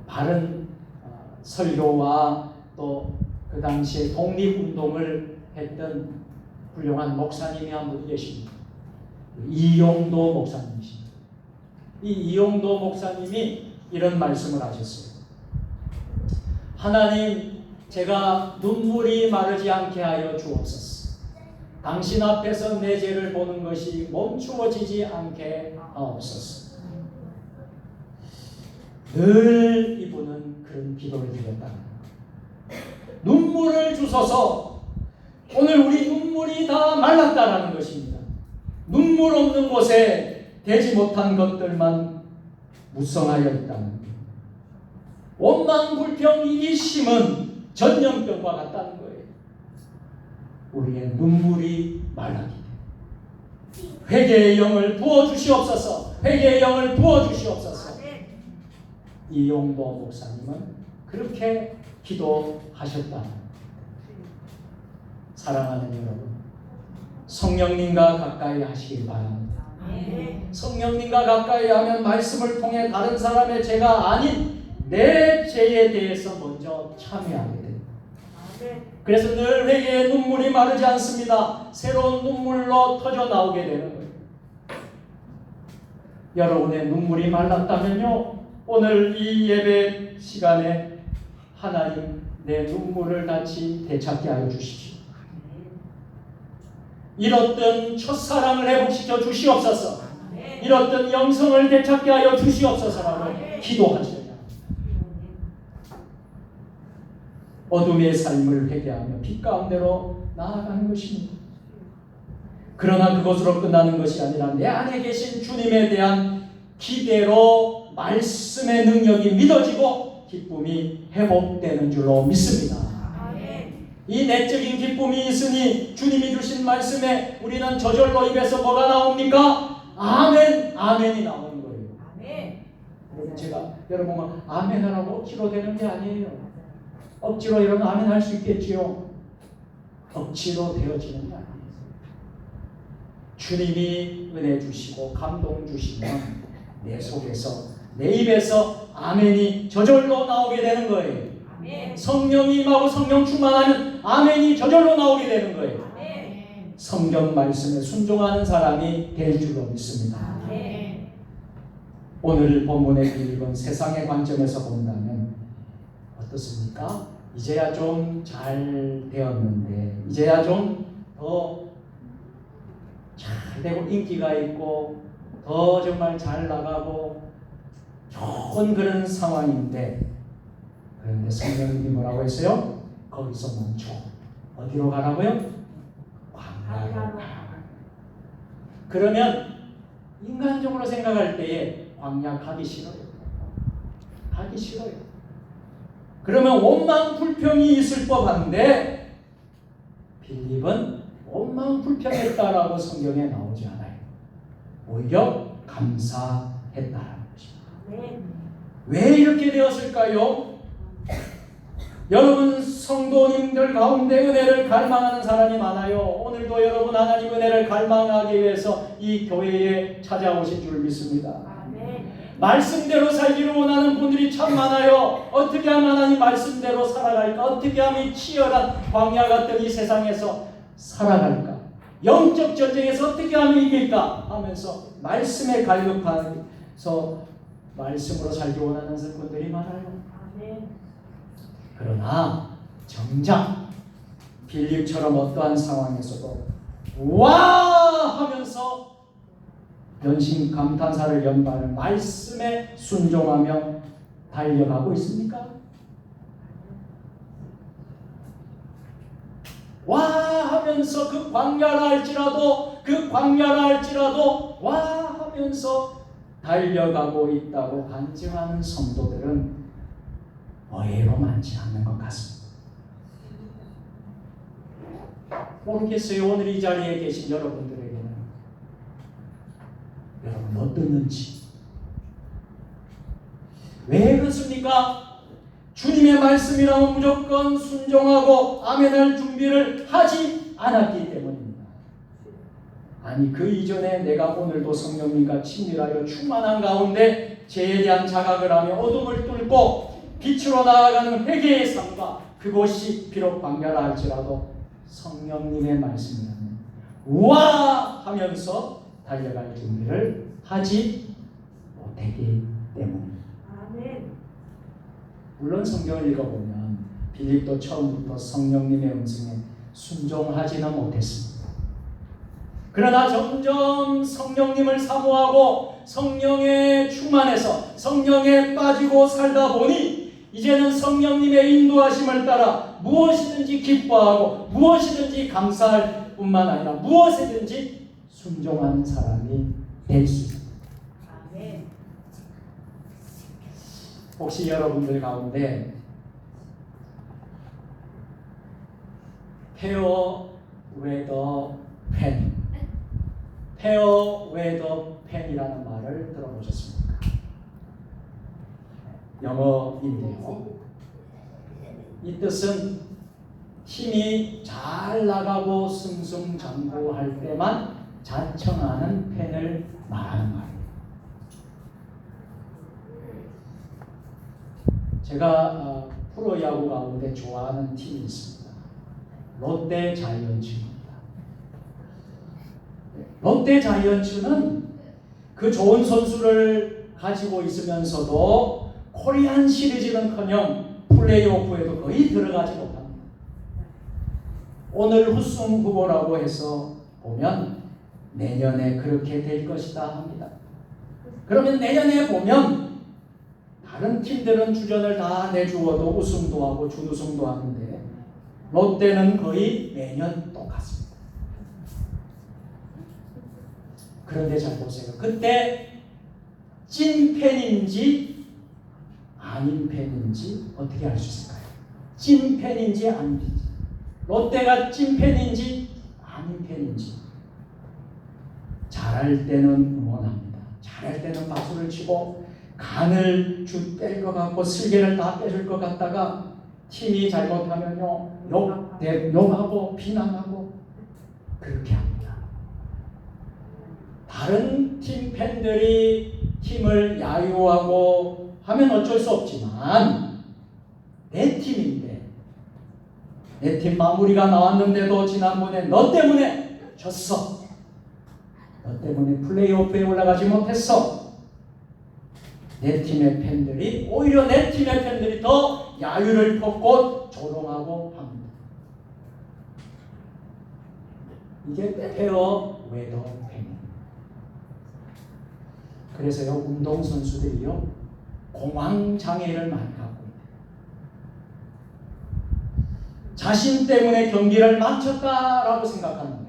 바른 설교와 또 그 당시에 독립운동을 했던 훌륭한 목사님이 한 분 계십니다. 이용도 목사님이십니다. 이 이용도 목사님이 이런 말씀을 하셨어요. 하나님, 제가 눈물이 마르지 않게 하여 주옵소서. 당신 앞에서 내 죄를 보는 것이 멈추어지지 않게 하옵소서. 늘 이분은 그런 기도를 드렸다. 눈물을 주소서. 오늘 우리 눈물이 다 말랐다라는 것입니다. 눈물 없는 곳에 되지 못한 것들만 무성하여 있다는 거예요. 원망, 불평, 이기심은 전염병과 같다는 거예요. 우리의 눈물이 말라기 때문에 회개의 영을 부어주시옵소서. 회개의 영을 부어주시옵소서. 이용도 목사님은 그렇게 기도하셨다. 사랑하는 여러분, 성령님과 가까이 하시길 바랍니다. 성령님과 가까이 하면 말씀을 통해 다른 사람의 죄가 아닌 내 죄에 대해서 먼저 참여하게 됩니다. 그래서 늘 회개의 눈물이 마르지 않습니다. 새로운 눈물로 터져 나오게 되는 거예요. 여러분의 눈물이 말랐다면요, 오늘 이 예배 시간에 하나님, 내 눈물을 같이 되찾게 하여 주십시오. 잃었던 첫사랑을 회복시켜 주시옵소서. 잃었던 영성을 되찾게 하여 주시옵소서라고 기도하셔야 합니다. 어둠의 삶을 회개하며 빛 가운데로 나아가는 것입니다. 그러나 그것으로 끝나는 것이 아니라 내 안에 계신 주님에 대한 기대로 말씀의 능력이 믿어지고 기쁨이 회복되는 줄로 믿습니다. 이 내적인 기쁨이 있으니 주님이 주신 말씀에 우리는 저절로 입에서 뭐가 나옵니까? 아멘, 아멘이 나오는 거예요. 여러분, 제가 여러분과 아멘 하라고 억지로 되는 게 아니에요. 억지로 여러분 아멘 할 수 있겠지요. 억지로 되어지는 게 아니에요. 주님이 은혜 주시고 감동 주시면 내 속에서, 내 입에서 아멘이 저절로 나오게 되는 거예요. 성령이 임하고 성령 충만하면 아멘이 저절로 나오게 되는 거예요. 성경 말씀에 순종하는 사람이 될 줄로 믿습니다. 오늘 본문의 읽은 세상의 관점에서 본다면 어떻습니까? 이제야 좀 잘 되었는데, 이제야 좀 더 잘 되고 인기가 있고 더 정말 잘 나가고 좋은 그런 상황인데, 그런데 성령님이 뭐라고 했어요? 거기서 멈춰. 어디로 가라고요? 광야로 가라. 그러면 인간적으로 생각할 때에 광야 가기 싫어요. 가기 싫어요. 그러면 원망 불평이 있을 법한데 빌립은 원망 불평했다라고 성경에 나오지 않아요. 오히려 감사했다라는 것입니다. 왜 이렇게 되었을까요? 여러분 성도님들 가운데 은혜를 갈망하는 사람이 많아요. 오늘도 여러분 하나님 은혜를 갈망하기 위해서 이 교회에 찾아오신 줄 믿습니다. 말씀대로 살기를 원하는 분들이 참 많아요. 어떻게 하면 하나님 말씀대로 살아갈까? 어떻게 하면 이 치열한 광야 같은 이 세상에서 살아갈까? 영적 전쟁에서 어떻게 하면 이길까? 하면서 말씀에 갈급해서 말씀으로 살기 원하는 분들이 많아요. 그러나 정작 빌립처럼 어떠한 상황에서도 와 하면서 연신 감탄사를 연발하는 말씀에 순종하며 달려가고 있습니까? 와 하면서 하면서 그 광야라 할지라도 와 하면서 달려가고 있다고 간증하는 성도들은 의외로 많지 않는 것 같습니다. 모르겠어요. 오늘 이 자리에 계신 여러분들에게는 여러분 어떻는지. 왜 그렇습니까? 주님의 말씀이라면 무조건 순종하고 아멘할 준비를 하지 않았기 때문입니다. 아니 그 이전에 내가 오늘도 성령님과 친밀하여 충만한 가운데 죄에 대한 자각을 하며 어둠을 뚫고 빛으로 나아가는 회개의 삶과 그곳이 비록 광야라 할지라도 성령님의 말씀이라면 우와 하면서 달려갈 준비를 하지 못했기 때문입니다. 물론 성경을 읽어보면 빌립도 처음부터 성령님의 음성에 순종하지는 못했습니다. 그러나 점점 성령님을 사모하고 성령에 충만해서 성령에 빠지고 살다 보니 이제는 성령님의 인도하심을 따라 무엇이든지 기뻐하고 무엇이든지 감사할 뿐만 아니라 무엇이든지 순종하는 사람이 될 수 있습니다. 혹시 여러분들 가운데 페어 웨더 펜이라는 말을 들어보셨습니까? 영어인데요. 이 뜻은 힘이 잘 나가고 승승장구할 때만 자청하는 펜을 말하는 말입니다. 제가 프로야구 가운데 좋아하는 팀이 있습니다. 롯데 자이언츠입니다. 롯데 자이언츠는 그 좋은 선수를 가지고 있으면서도 코리안 시리즈는커녕 플레이오프에도 거의 들어가지 못합니다. 오늘 우승 후보라고 해서 보면 내년에 그렇게 될 것이다 합니다. 그러면 내년에 보면 다른 팀들은 주전을 다 내주어도 우승도 하고 준우승도 하는데 롯데는 거의 매년 똑같습니다. 그런데 잘 보세요. 그때 찐 팬인지 아닌 팬인지 어떻게 알 수 있을까요? 찐 팬인지 아닌 팬인지, 롯데가 찐 팬인지 아닌 팬인지. 잘할 때는 응원합니다. 잘할 때는 박수를 치고 간을 뺄 것 같고 슬개를 다 빼줄 것 같다가 팀이 잘못하면요 욕하고 비난하고 그렇게 합니다. 다른 팀 팬들이 팀을 야유하고 하면 어쩔 수 없지만 내 팀인데 내 팀 마무리가 나왔는데도 지난번에 너 때문에 졌어. 너 때문에 플레이오프에 올라가지 못했어. 내 팀의 팬들이 오히려 내 팀의 팬들이 더 야유를 퍼고 조롱하고 합니다. 이게 페어 웨더 팬입니다. 그래서요 운동선수들이요 공황장애를 많이 갖고 있대요. 자신 때문에 경기를 망쳤다라고 생각하는 거예요.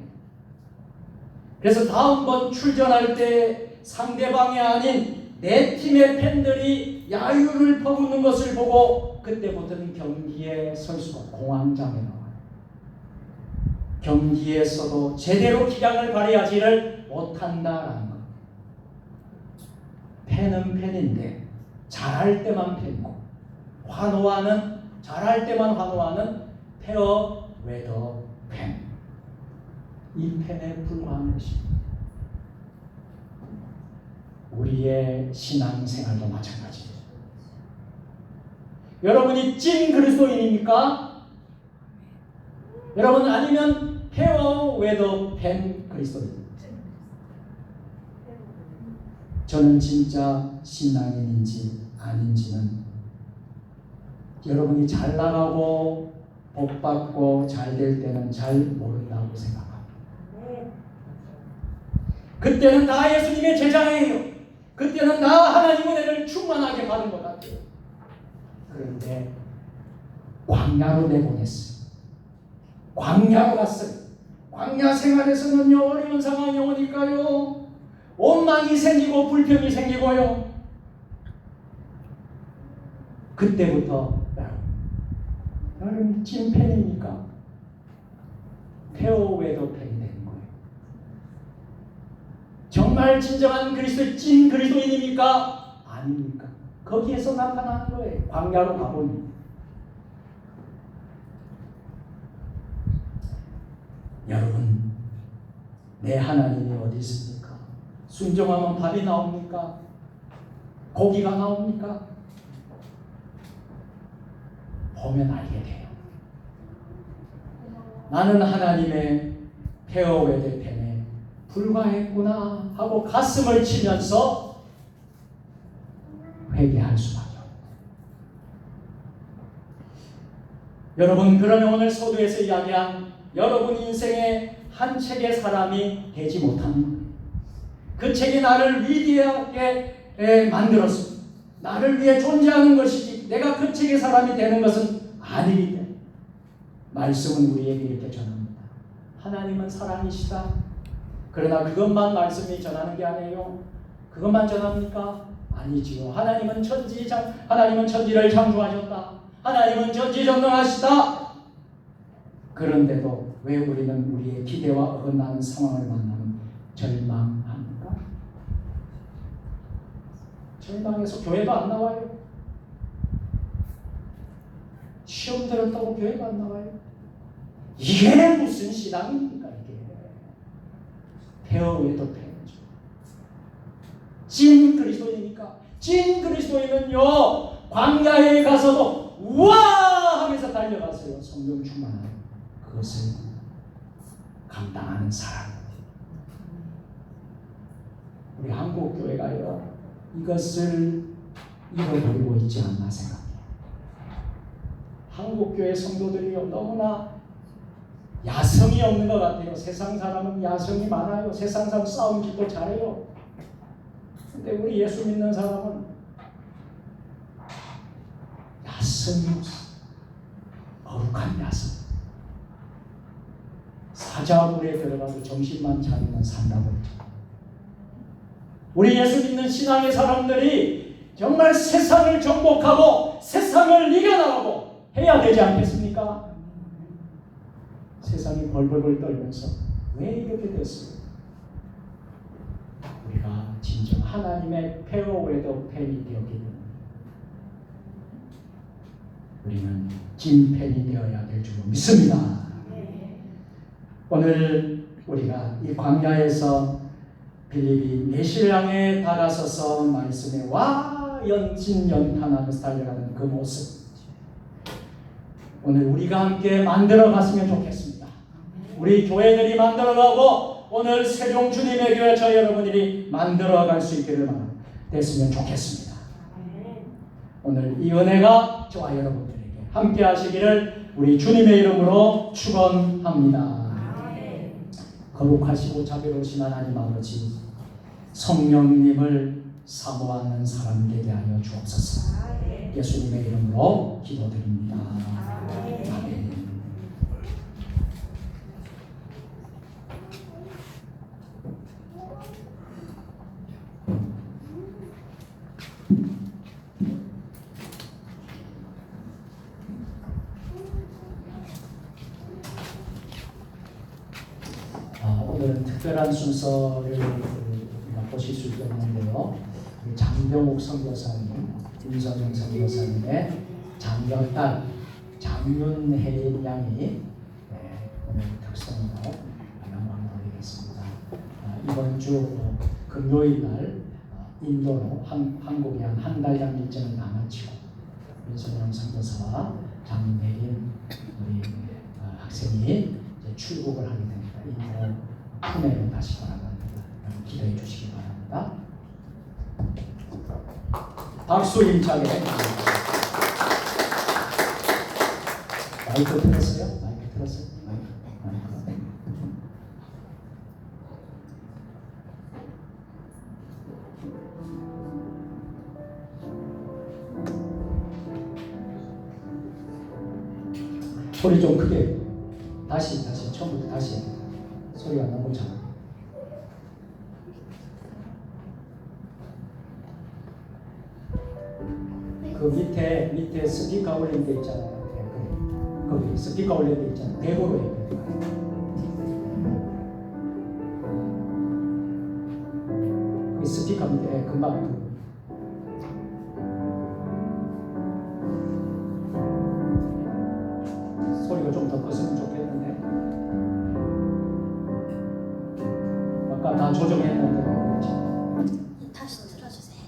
그래서 다음번 출전할 때 상대방이 아닌 내 팀의 팬들이 야유를 퍼붓는 것을 보고 그때부터는 경기에 설 수가 없고 공황장애가 와요. 경기에서도 제대로 기량을 발휘하지를 못한다라는 것. 팬은 팬인데 잘할 때만 팬이고 잘할 때만 환호하는 페어 웨더 팬. 이 팬에 불과한 것입니다. 우리의 신앙생활도 마찬가지예요. 여러분이 찐 그리스도인입니까? 여러분 아니면 페어 웨더 팬 그리스도인입니까? 저는 진짜 신앙인인지 아닌지는 여러분이 잘 나가고 복받고 잘 될 때는 잘 모른다고 생각합니다. 그때는 나 예수님의 제자예요. 그때는 나 하나님 은혜를 충만하게 받은 것 같아요. 그런데 광야로 내보냈어요. 광야로 갔어요. 광야 생활에서는요, 어려운 상황이 오니까요, 원망이 생기고 불평이 생기고요. 그때부터 여러분 찐팬입니까? 페어웨더 팬이 되는 거예요. 정말 진정한 찐 그리스도인입니까? 아닙니까? 거기에서 나타나는 거예요. 광야로 가보니. 여러분, 내 하나님이 어디 있습니까? 순종하면 밥이 나옵니까? 고기가 나옵니까? 보면 알게 돼요. 나는 하나님의 페어웨더 팬에 불과했구나 하고 가슴을 치면서 회개할 수밖에 없어요. 여러분, 그러면 오늘 서두에서 이야기한 여러분 인생의 한 책의 사람이 되지 못하는 거예요. 그 책이 나를 위대하게 만들었습니다. 나를 위해 존재하는 것이지 내가 그 책의 사람이 되는 것은 아니기 때문에 말씀은 우리에게 이렇게 전합니다. 하나님은 사랑이시다. 그러나 그것만 말씀이 전하는 게 아니에요. 그것만 전합니까? 아니지요. 하나님은 천지를 창조하셨다. 하나님은 전지전능하시다. 그런데도 왜 우리는 우리의 기대와 어긋나는 상황을 만나면 절망합니까? 절망해서 교회도 안 나와요. 시험 들었다고 교회도 안 나와요. 이게 무슨 신앙입니까? 이게 페어웨더 팬이죠. 찐 그리스도인입니까? 찐 그리스도인은요, 광야에 가서도 우와 하면서 달려가서요, 성령 충만한 그것을 감당하는 사람. 우리 한국 교회가요, 이것을 잃어버리고 있지 않나 생각해요. 한국 교회 성도들이요, 너무나 야성이 없는 것 같아요. 세상 사람은 야성이 많아요. 세상 사람 싸움질도 잘해요. 근데 우리 예수 믿는 사람은 야성이 없어. 거룩한 야성. 사자굴에 들어가도 정신만 차리면 산다고 했죠. 우리 예수 믿는 신앙의 사람들이 정말 세상을 정복하고 세상을 이겨나가고 해야 되지 않겠습니까? 세상이 벌벌벌 떨면서 왜 이렇게 됐어요? 우리가 진정 하나님의 페어웨더 팬이 되었기 때문에 우리는 찐 팬이 되어야 될 줄로 믿습니다. 오늘 우리가 이 광야에서 빌립이 메시를 다가서서 말씀에 와 연진연탄하면서 달려가는 그 모습, 오늘 우리가 함께 만들어 갔으면 좋겠습니다. 우리 교회들이 만들어가고 오늘 세종 주님의 교회 저 여러분들이 만들어 갈 수 있기를 됐으면 좋겠습니다. 오늘 이 은혜가 저와 여러분들에게 함께 하시기를 우리 주님의 이름으로 축원합니다. 거룩하시고 자비로우신 하나님 아버지, 성령님을 사모하는 사람 되게 하여 주옵소서. 예수님의 이름으로 기도드립니다. 아멘. 오늘은 특별한 순서를 보실 수 있겠는데요. 장병욱 선교사님, 윤선영 선교사님의 장녀딸 장윤혜인 양이 오늘 특성으로 영광을 돌리겠습니다. 이번 주 금요일 날 인도로 한국에 한 달간 일정을 다 마치고 윤선영 선교사와 장윤혜인 우리 학생이 이제 출국을 하게 됩니다. 인도 푸네로 다시 돌아갑니다. 기도해 주시기 바랍니다. 박수 힘차게. 마이크 틀었어요? 마이크 틀었어요? 마이크. 소리 좀 크게. 다시 처음부터 다시. 소리가 너무 작아. 그 밑에 스피커 올린 데 있잖아요. 네, 거기 스피커 올린 데 있잖아요. 대보로 해야 돼. 그 스피커 밑에 금방 소리가 좀 더 컸으면 좋겠는데 아까 다 조정했는데 그렇지. 다시 들어주세요.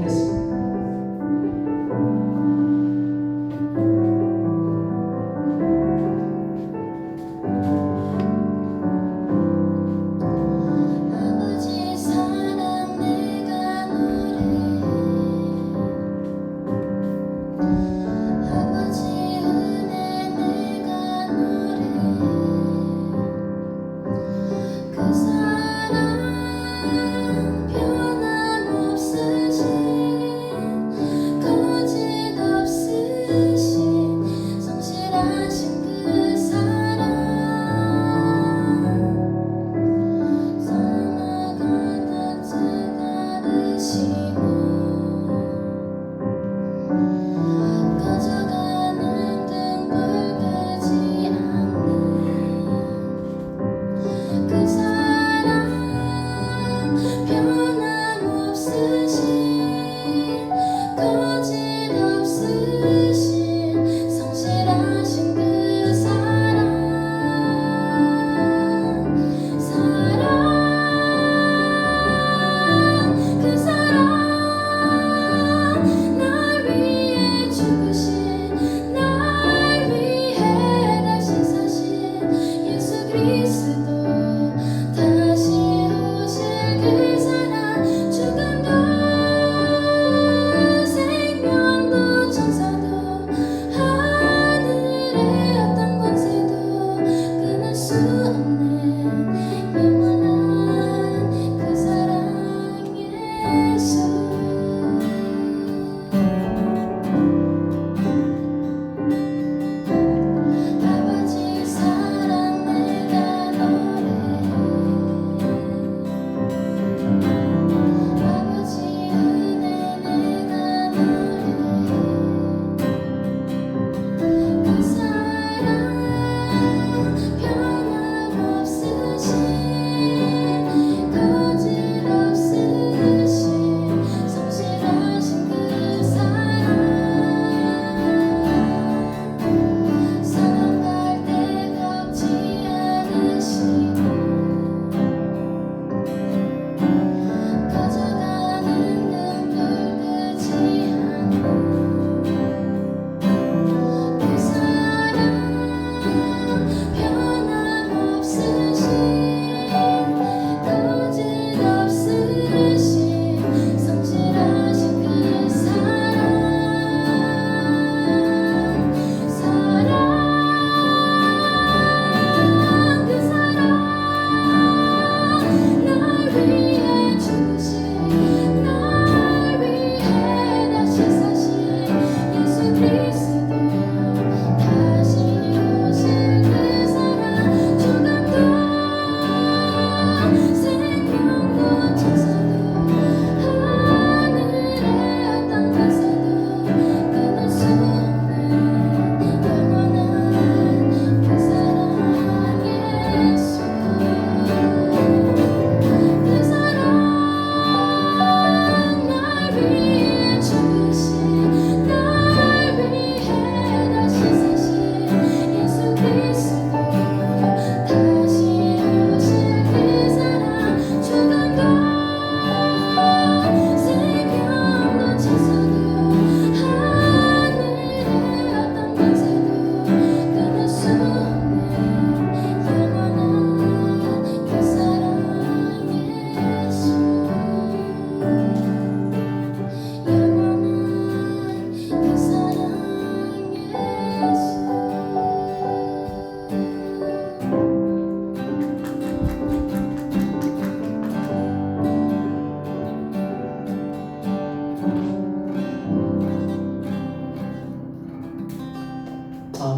됐어. 아버지 사랑 내가 노래해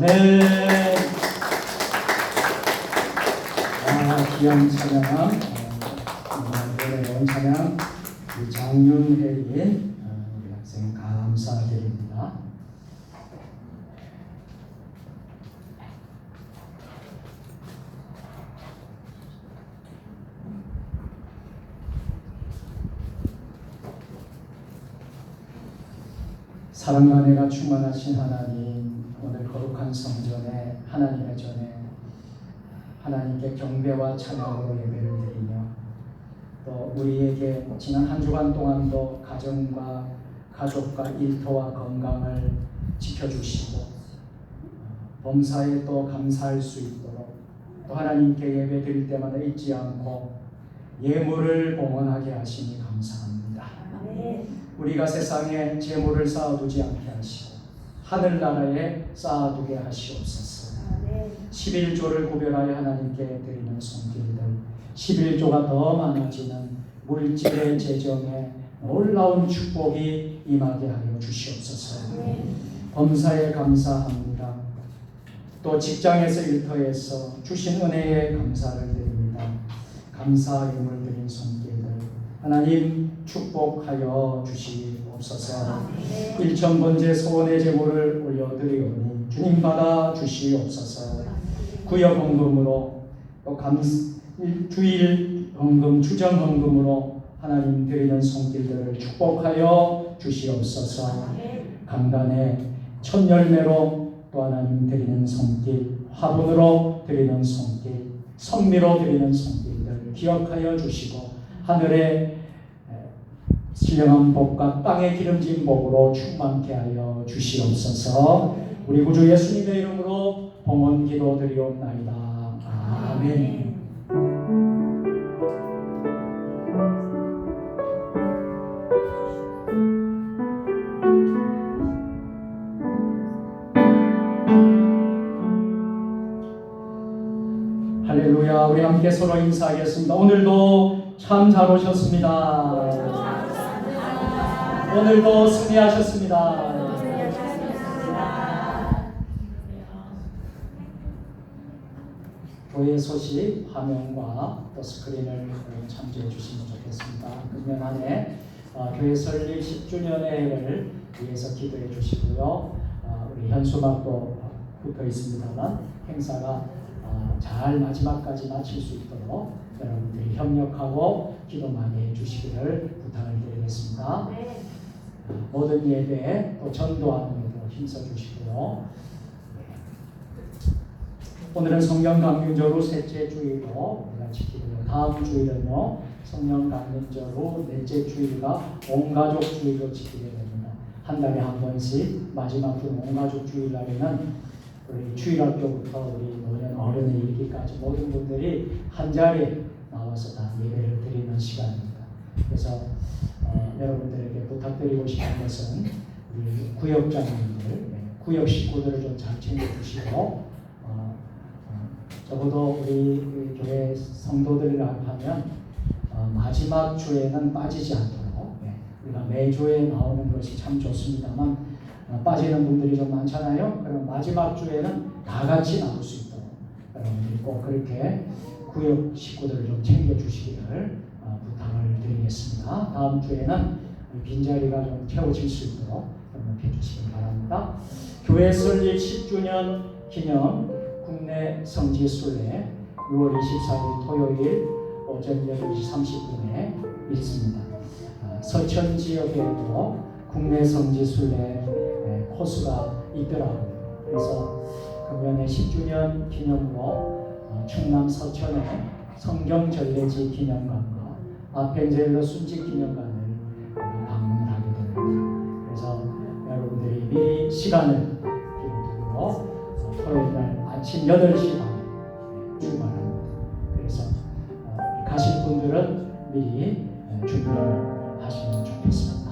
아멘. 귀한 찬양, 노래로운 찬양, 우리 장윤혜인 우리 학생 감사드립니다. 사랑과 은혜가 충만하신 하나님, 오늘 거룩한 성전에 하나님의 전에 하나님께 경배와 찬양으로 예배를 드리며 또 우리에게 지난 한 주간 동안도 가정과 가족과 일터와 건강을 지켜주시고 범사에 또 감사할 수 있도록 또 하나님께 예배 드릴 때마다 잊지 않고 예물을 봉헌하게 하시니 감사합니다. 우리가 세상에 재물을 쌓아두지 않게 하시고 하늘나라에 쌓아두게 하시옵소서. 11조를 구별하여 하나님께 드리는 손길들, 11조가 더 많아지는 물질의 재정에 놀라운 축복이 임하게 하여 주시옵소서. 범사에 감사합니다. 또 직장에서 일터에서 주신 은혜에 감사를 드립니다. 감사 예물 드린 손길들 하나님 축복하여 주시옵소서. 일천번제 소원의 제물을 올려드리오니 주님 받아 주시옵소서. 구역 헌금으로 또 주일 헌금, 주정 헌금으로 하나님 드리는 손길들을 축복하여 주시옵소서. 강단에 첫 열매로 또 하나님 드리는 손길, 화분으로 드리는 손길, 성미로 드리는 손길들 기억하여 주시고 하늘의 신령한 복과 땅의 기름진 복으로 충만케 하여 주시옵소서. 우리 구주 예수님의 이름으로 봉헌 기도 드리옵나이다. 아멘. 할렐루야. 우리 함께 서로 인사하겠습니다. 오늘도 참 잘 오셨습니다. 오늘도 승리하셨습니다. 교회 소식 화면과 또 스크린을 참조해 주시면 좋겠습니다. 금년 한 해 교회 설립 10주년회를 위해서 기도해 주시고요. 우리 현수막도 붙어 있습니다만 행사가 잘 마지막까지 마칠 수 있도록 여러분들이 협력하고 기도 많이 해주시기를 부탁을 드리겠습니다. 모든 예배 또 전도하는데도 힘써주시고요. 오늘은 성령 강림절 후 셋째 주일로 우리가 지키고요. 다음 주일은요 성령 강림절 후 넷째 주일과 온가족 주일로 지키게 됩니다. 한 달에 한 번씩 마지막 주 온가족 주일날에는 우리 주일학교부터 우리 노년 어른에 이르기까지 모든 분들이 한 자리에 나와서 다 예배를 드리는 시간입니다. 그래서 여러분들에게 부탁드리고 싶은 것은 우리 구역장님들, 구역 식구들을 좀 잘 챙겨주시고 적어도 우리 교회 성도들이라 하면 마지막 주에는 빠지지 않도록 우리가 매주에 나오는 것이 참 좋습니다만 빠지는 분들이 좀 많잖아요. 그럼 마지막 주에는 다 같이 나올 수 있도록 여러분들이 꼭 그렇게 구역 식구들을 좀 챙겨주시기를 부탁을 드리겠습니다. 다음 주에는 빈자리가 좀 채워질 수 있도록 협력해 주시기 바랍니다. 교회 설립 10주년 기념 국내 성지 순례 6월 24일 토요일 오전 8시 30분에 있습니다. 서천 지역에도 국내 성지 순례 코스가 있더라고요. 그래서 금년에 10주년 기념으로 충남 서천에 성경전례지 기념관과 아펜젤러 순직 기념관을 방문하게 됩니다. 그래서 여러분들이 미리 시간을 두고 토요일날 아침 8시 반에 출발합니다. 그래서 가실 분들은 미리 준비를 하시면 좋겠습니다.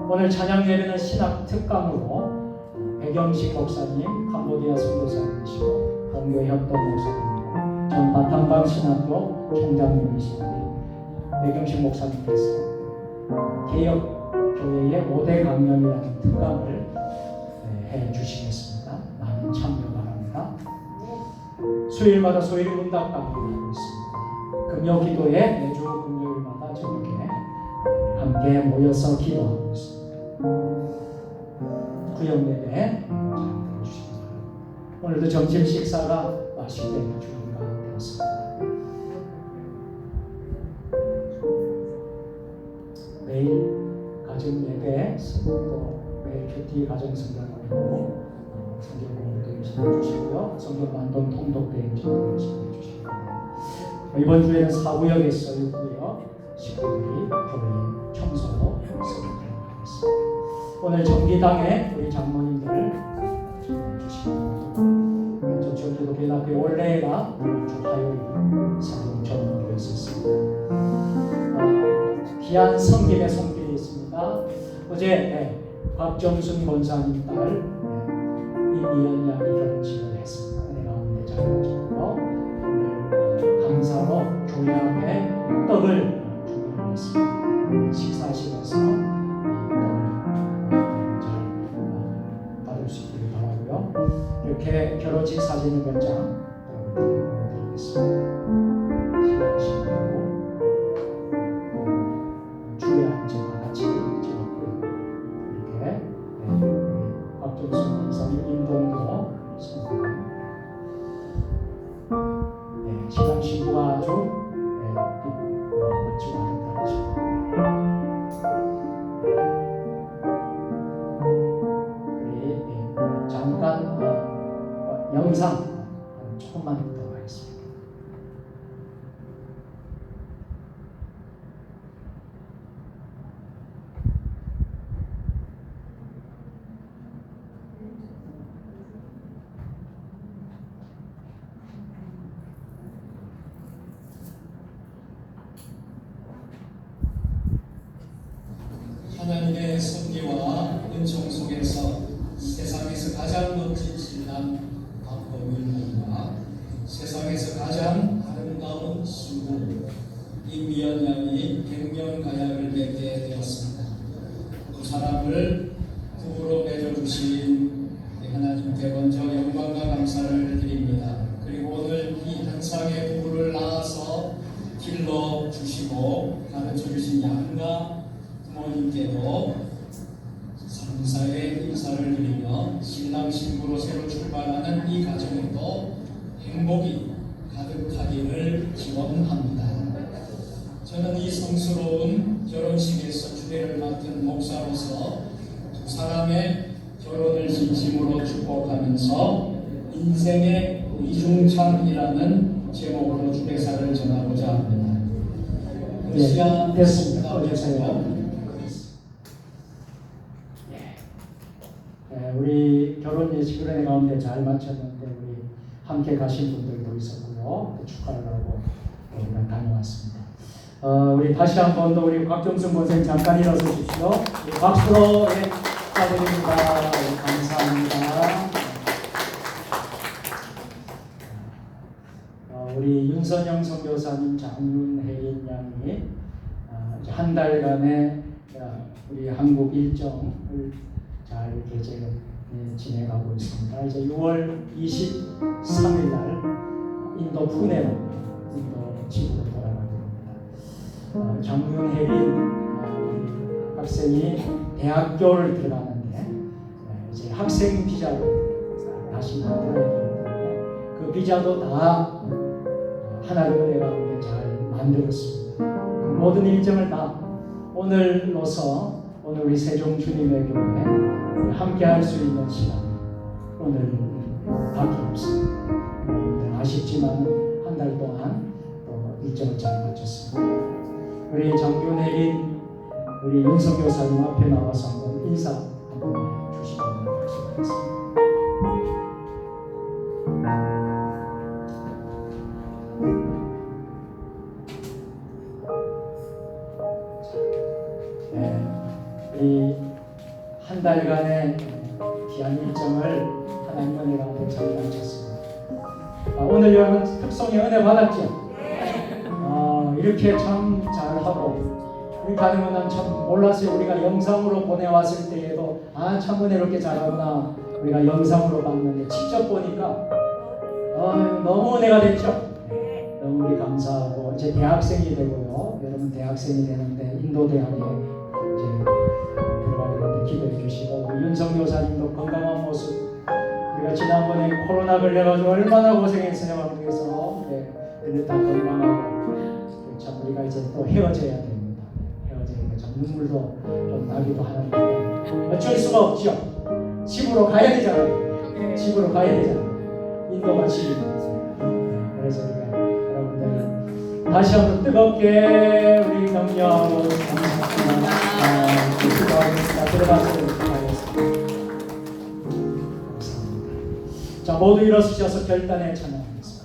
오늘 찬양 예배는 신학 특강으로 배경식 목사님, 캄보디아 선교사님이시고 동교 협동 목사님, 전 바탕방 신학교 총장님이신 배경식 목사님께서 개혁 교회의 5대 강령이라는 특강을 해 주시겠습니다. 많이 참여 바랍니다. 수요일마다 수요일 문답 강의를 하고 있습니다. 금요 기도에 매주 금요일마다 저녁에 함께 모여서 기도하고 있습니다. 구역 예배 잘 들어주시기 바랍니다. 오늘도 점심 식사가 맛있게 준비가 되었습니다. 매일 가정 예배, 또 매일 큐티 가정 성경으로 성경 공부도 신경 주시고요. 성경 만돈 통독대행 진행을 신경 주시고 이번 주에는 4구역에서 6구역 식구들이 교회 청소로 성경을 하겠습니다. 오늘 정기당에 우리 장모님들 신경 주시고 또 전주도 교회 원래가 이번 주 화요일 성경 전문교회 있었습니다. 귀한 성김의 손길이 있습니다. 어제 박정순 권사님 딸 임미연 양이 결혼식을 했습니다. 은혜 가운데 잘 마쳤고요. 오늘 감사로 교회 앞에 떡을 준비를 했습니다. 식사하시면서 떡을 잘 받을 수 있기를 바라고요. 이렇게 결혼식 사진을 몇 장 보여드리겠습니다. 신랑 신부가 아주 멋지고 아름다우십니다. 우리 잠깐 영상 조금만 듣도록 하겠습니다. 하나님의 섭리와 은총 속에서 세상에서 가장 멋진 신랑 박범일과 세상에서 가장 아름다운 신부 임미연 양이 백년가약을 맺게 되었습니다. 두 사람을 부부로 맺어주신 하나님께 먼저 영광과 감사를 드립니다. 그리고 오늘 이 한 쌍의 부부를 낳아서 길러주시고 가르쳐주신 양가 부모님께도 감사의 인사를 드리며 신랑 신부로 새로 출발하는 이 가정에도 행복이 가득하기를 기원합니다. 저는 이 성스러운 결혼식에서 주례를 맡은 목사로서 두 사람의 결혼을 진심으로 축복하면서 인생의 이중창이라는 제목으로 주례사를 전하고자 합니다. 네, 됐습니다. 어제서요. 우리 결혼 예식을 가운데 잘 마쳤는데 우리 함께 가신 분들도 있었고요. 축하를 하고 우리가 다녀왔습니다. 우리 다시 한 번 더 우리 곽정순 권생 잠깐 일어서십시오. 박수로 축하드립니다. 감사합니다. 우리 윤선영 선교사님, 장윤혜인 양이 한 달간의 우리 한국 일정을 잘 이렇게 진행하고 있습니다. 이제 6월 23일 날 인도 푸네로 인도 지구로 돌아가게 됩니다. 장윤혜인 학생이 대학교를 들어가는데 이제 학생 비자로 다시 만들어야 되기 때문에 그 비자도 다 하나님 은혜 가운데 잘 만들었습니다. 그 모든 일정을 다 오늘로서 오늘 우리 세종 주님의 교회 함께 할 수 있는 시간 오늘밖에 없습니다. 아쉽지만 한 달 동안 또 일정을 잘 마쳤습니다. 우리 장윤혜인 우리 윤석 교사님 앞에 나와서 한번 인사 한번 주시면 말씀하겠습니다. 이 한 달간의 귀한 일정을 하나님 은혜 가운데 잘 마쳤습니다. 오늘 여러분 특성의 은혜 받았죠? 이렇게 참 잘하고 이렇게 하는 건 난 참 몰랐어요. 우리가 영상으로 보내왔을 때에도 참 은혜롭게 잘하구나 우리가 영상으로 봤는데 직접 보니까 너무 은혜가 됐죠. 너무 우리 감사하고 이제 대학생이 되고요. 여러분 대학생이 되는데 인도 대학에 이제 들어가게 되는데 기도해 주시고 우리 윤성 교사님도 건강한 모습 우리가 지난번에 코로나 걸려가지고 얼마나 고생했으냐 한국에서 근데 다 건강하고 참 우리가 이제 또 헤어져야 됩니다. 헤어지니까 좀 눈물도 좀 나기도 하는데 어쩔 수가 없죠. 집으로 가야 되잖아요. 집으로 가야 되잖아요. 인도가 집입니다. 그래서 우리가 여러분들 다시 한번 뜨겁게 우리 격려하고 감사합니다. 들어가도록 하겠습니다. 감사합니다. 자, 모두 일어서셔서 결단에 참여하겠습니다.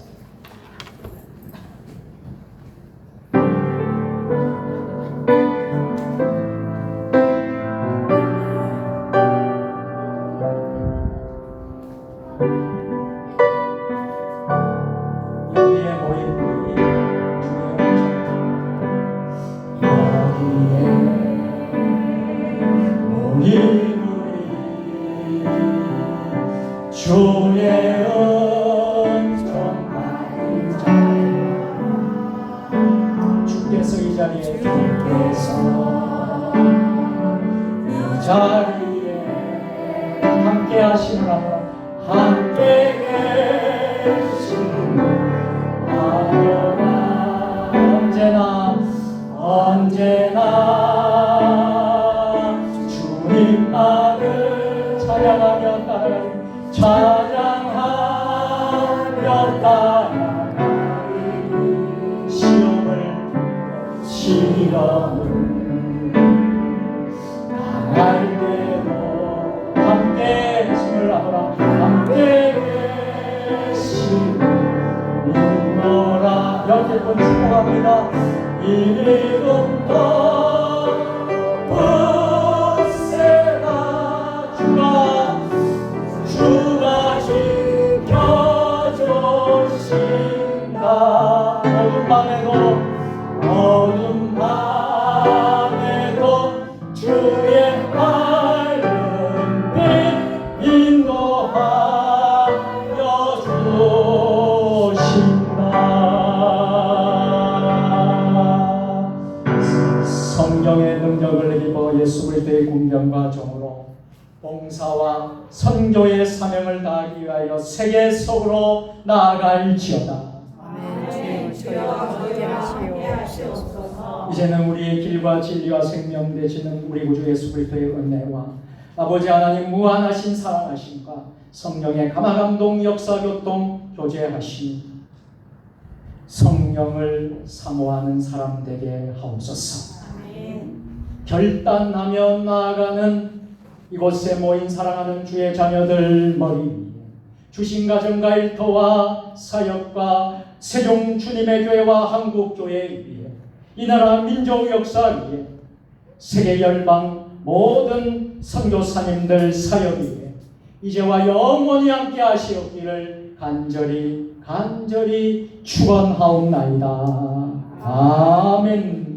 주의 은총 주께서 이 자리에 이 자리에 함께 하시느라 함께 계시는 하나님 언제나 주님 나를 찬양하며 따라가리 시험은 당할 때도 함께 힘을 하노라 함께 계시는 누구라 여기껏 축복합니다. 이름도 주가 지켜주신다. 어둠 밤에도 주의 밝은 빛 인도하여 주신다. 성령의 능력을 입어 예수 그리스도의 군병과 종으로 봉사와 선교의 사명을 다하기 위하여 세계 속으로 나아갈지어다. 이제는 우리의 길과 진리와 생명 되시는 우리 구주 예수 그리스도의 은혜와 아버지 하나님 무한하신 사랑하심과 성령의 감화감동 역사교통 교제하심 성령을 사모하는 사람 되게 하옵소서. 결단하며 나아가는 이곳에 모인 사랑하는 주의 자녀들 머리 위에 주신 가정과 일터와 사역과 세종 주님의 교회와 한국교회 위에 이 나라 민족 역사 위에 세계 열방 모든 선교사님들 사역 위에 이제와 영원히 함께 하시옵기를 간절히 축원하옵나이다. 아멘.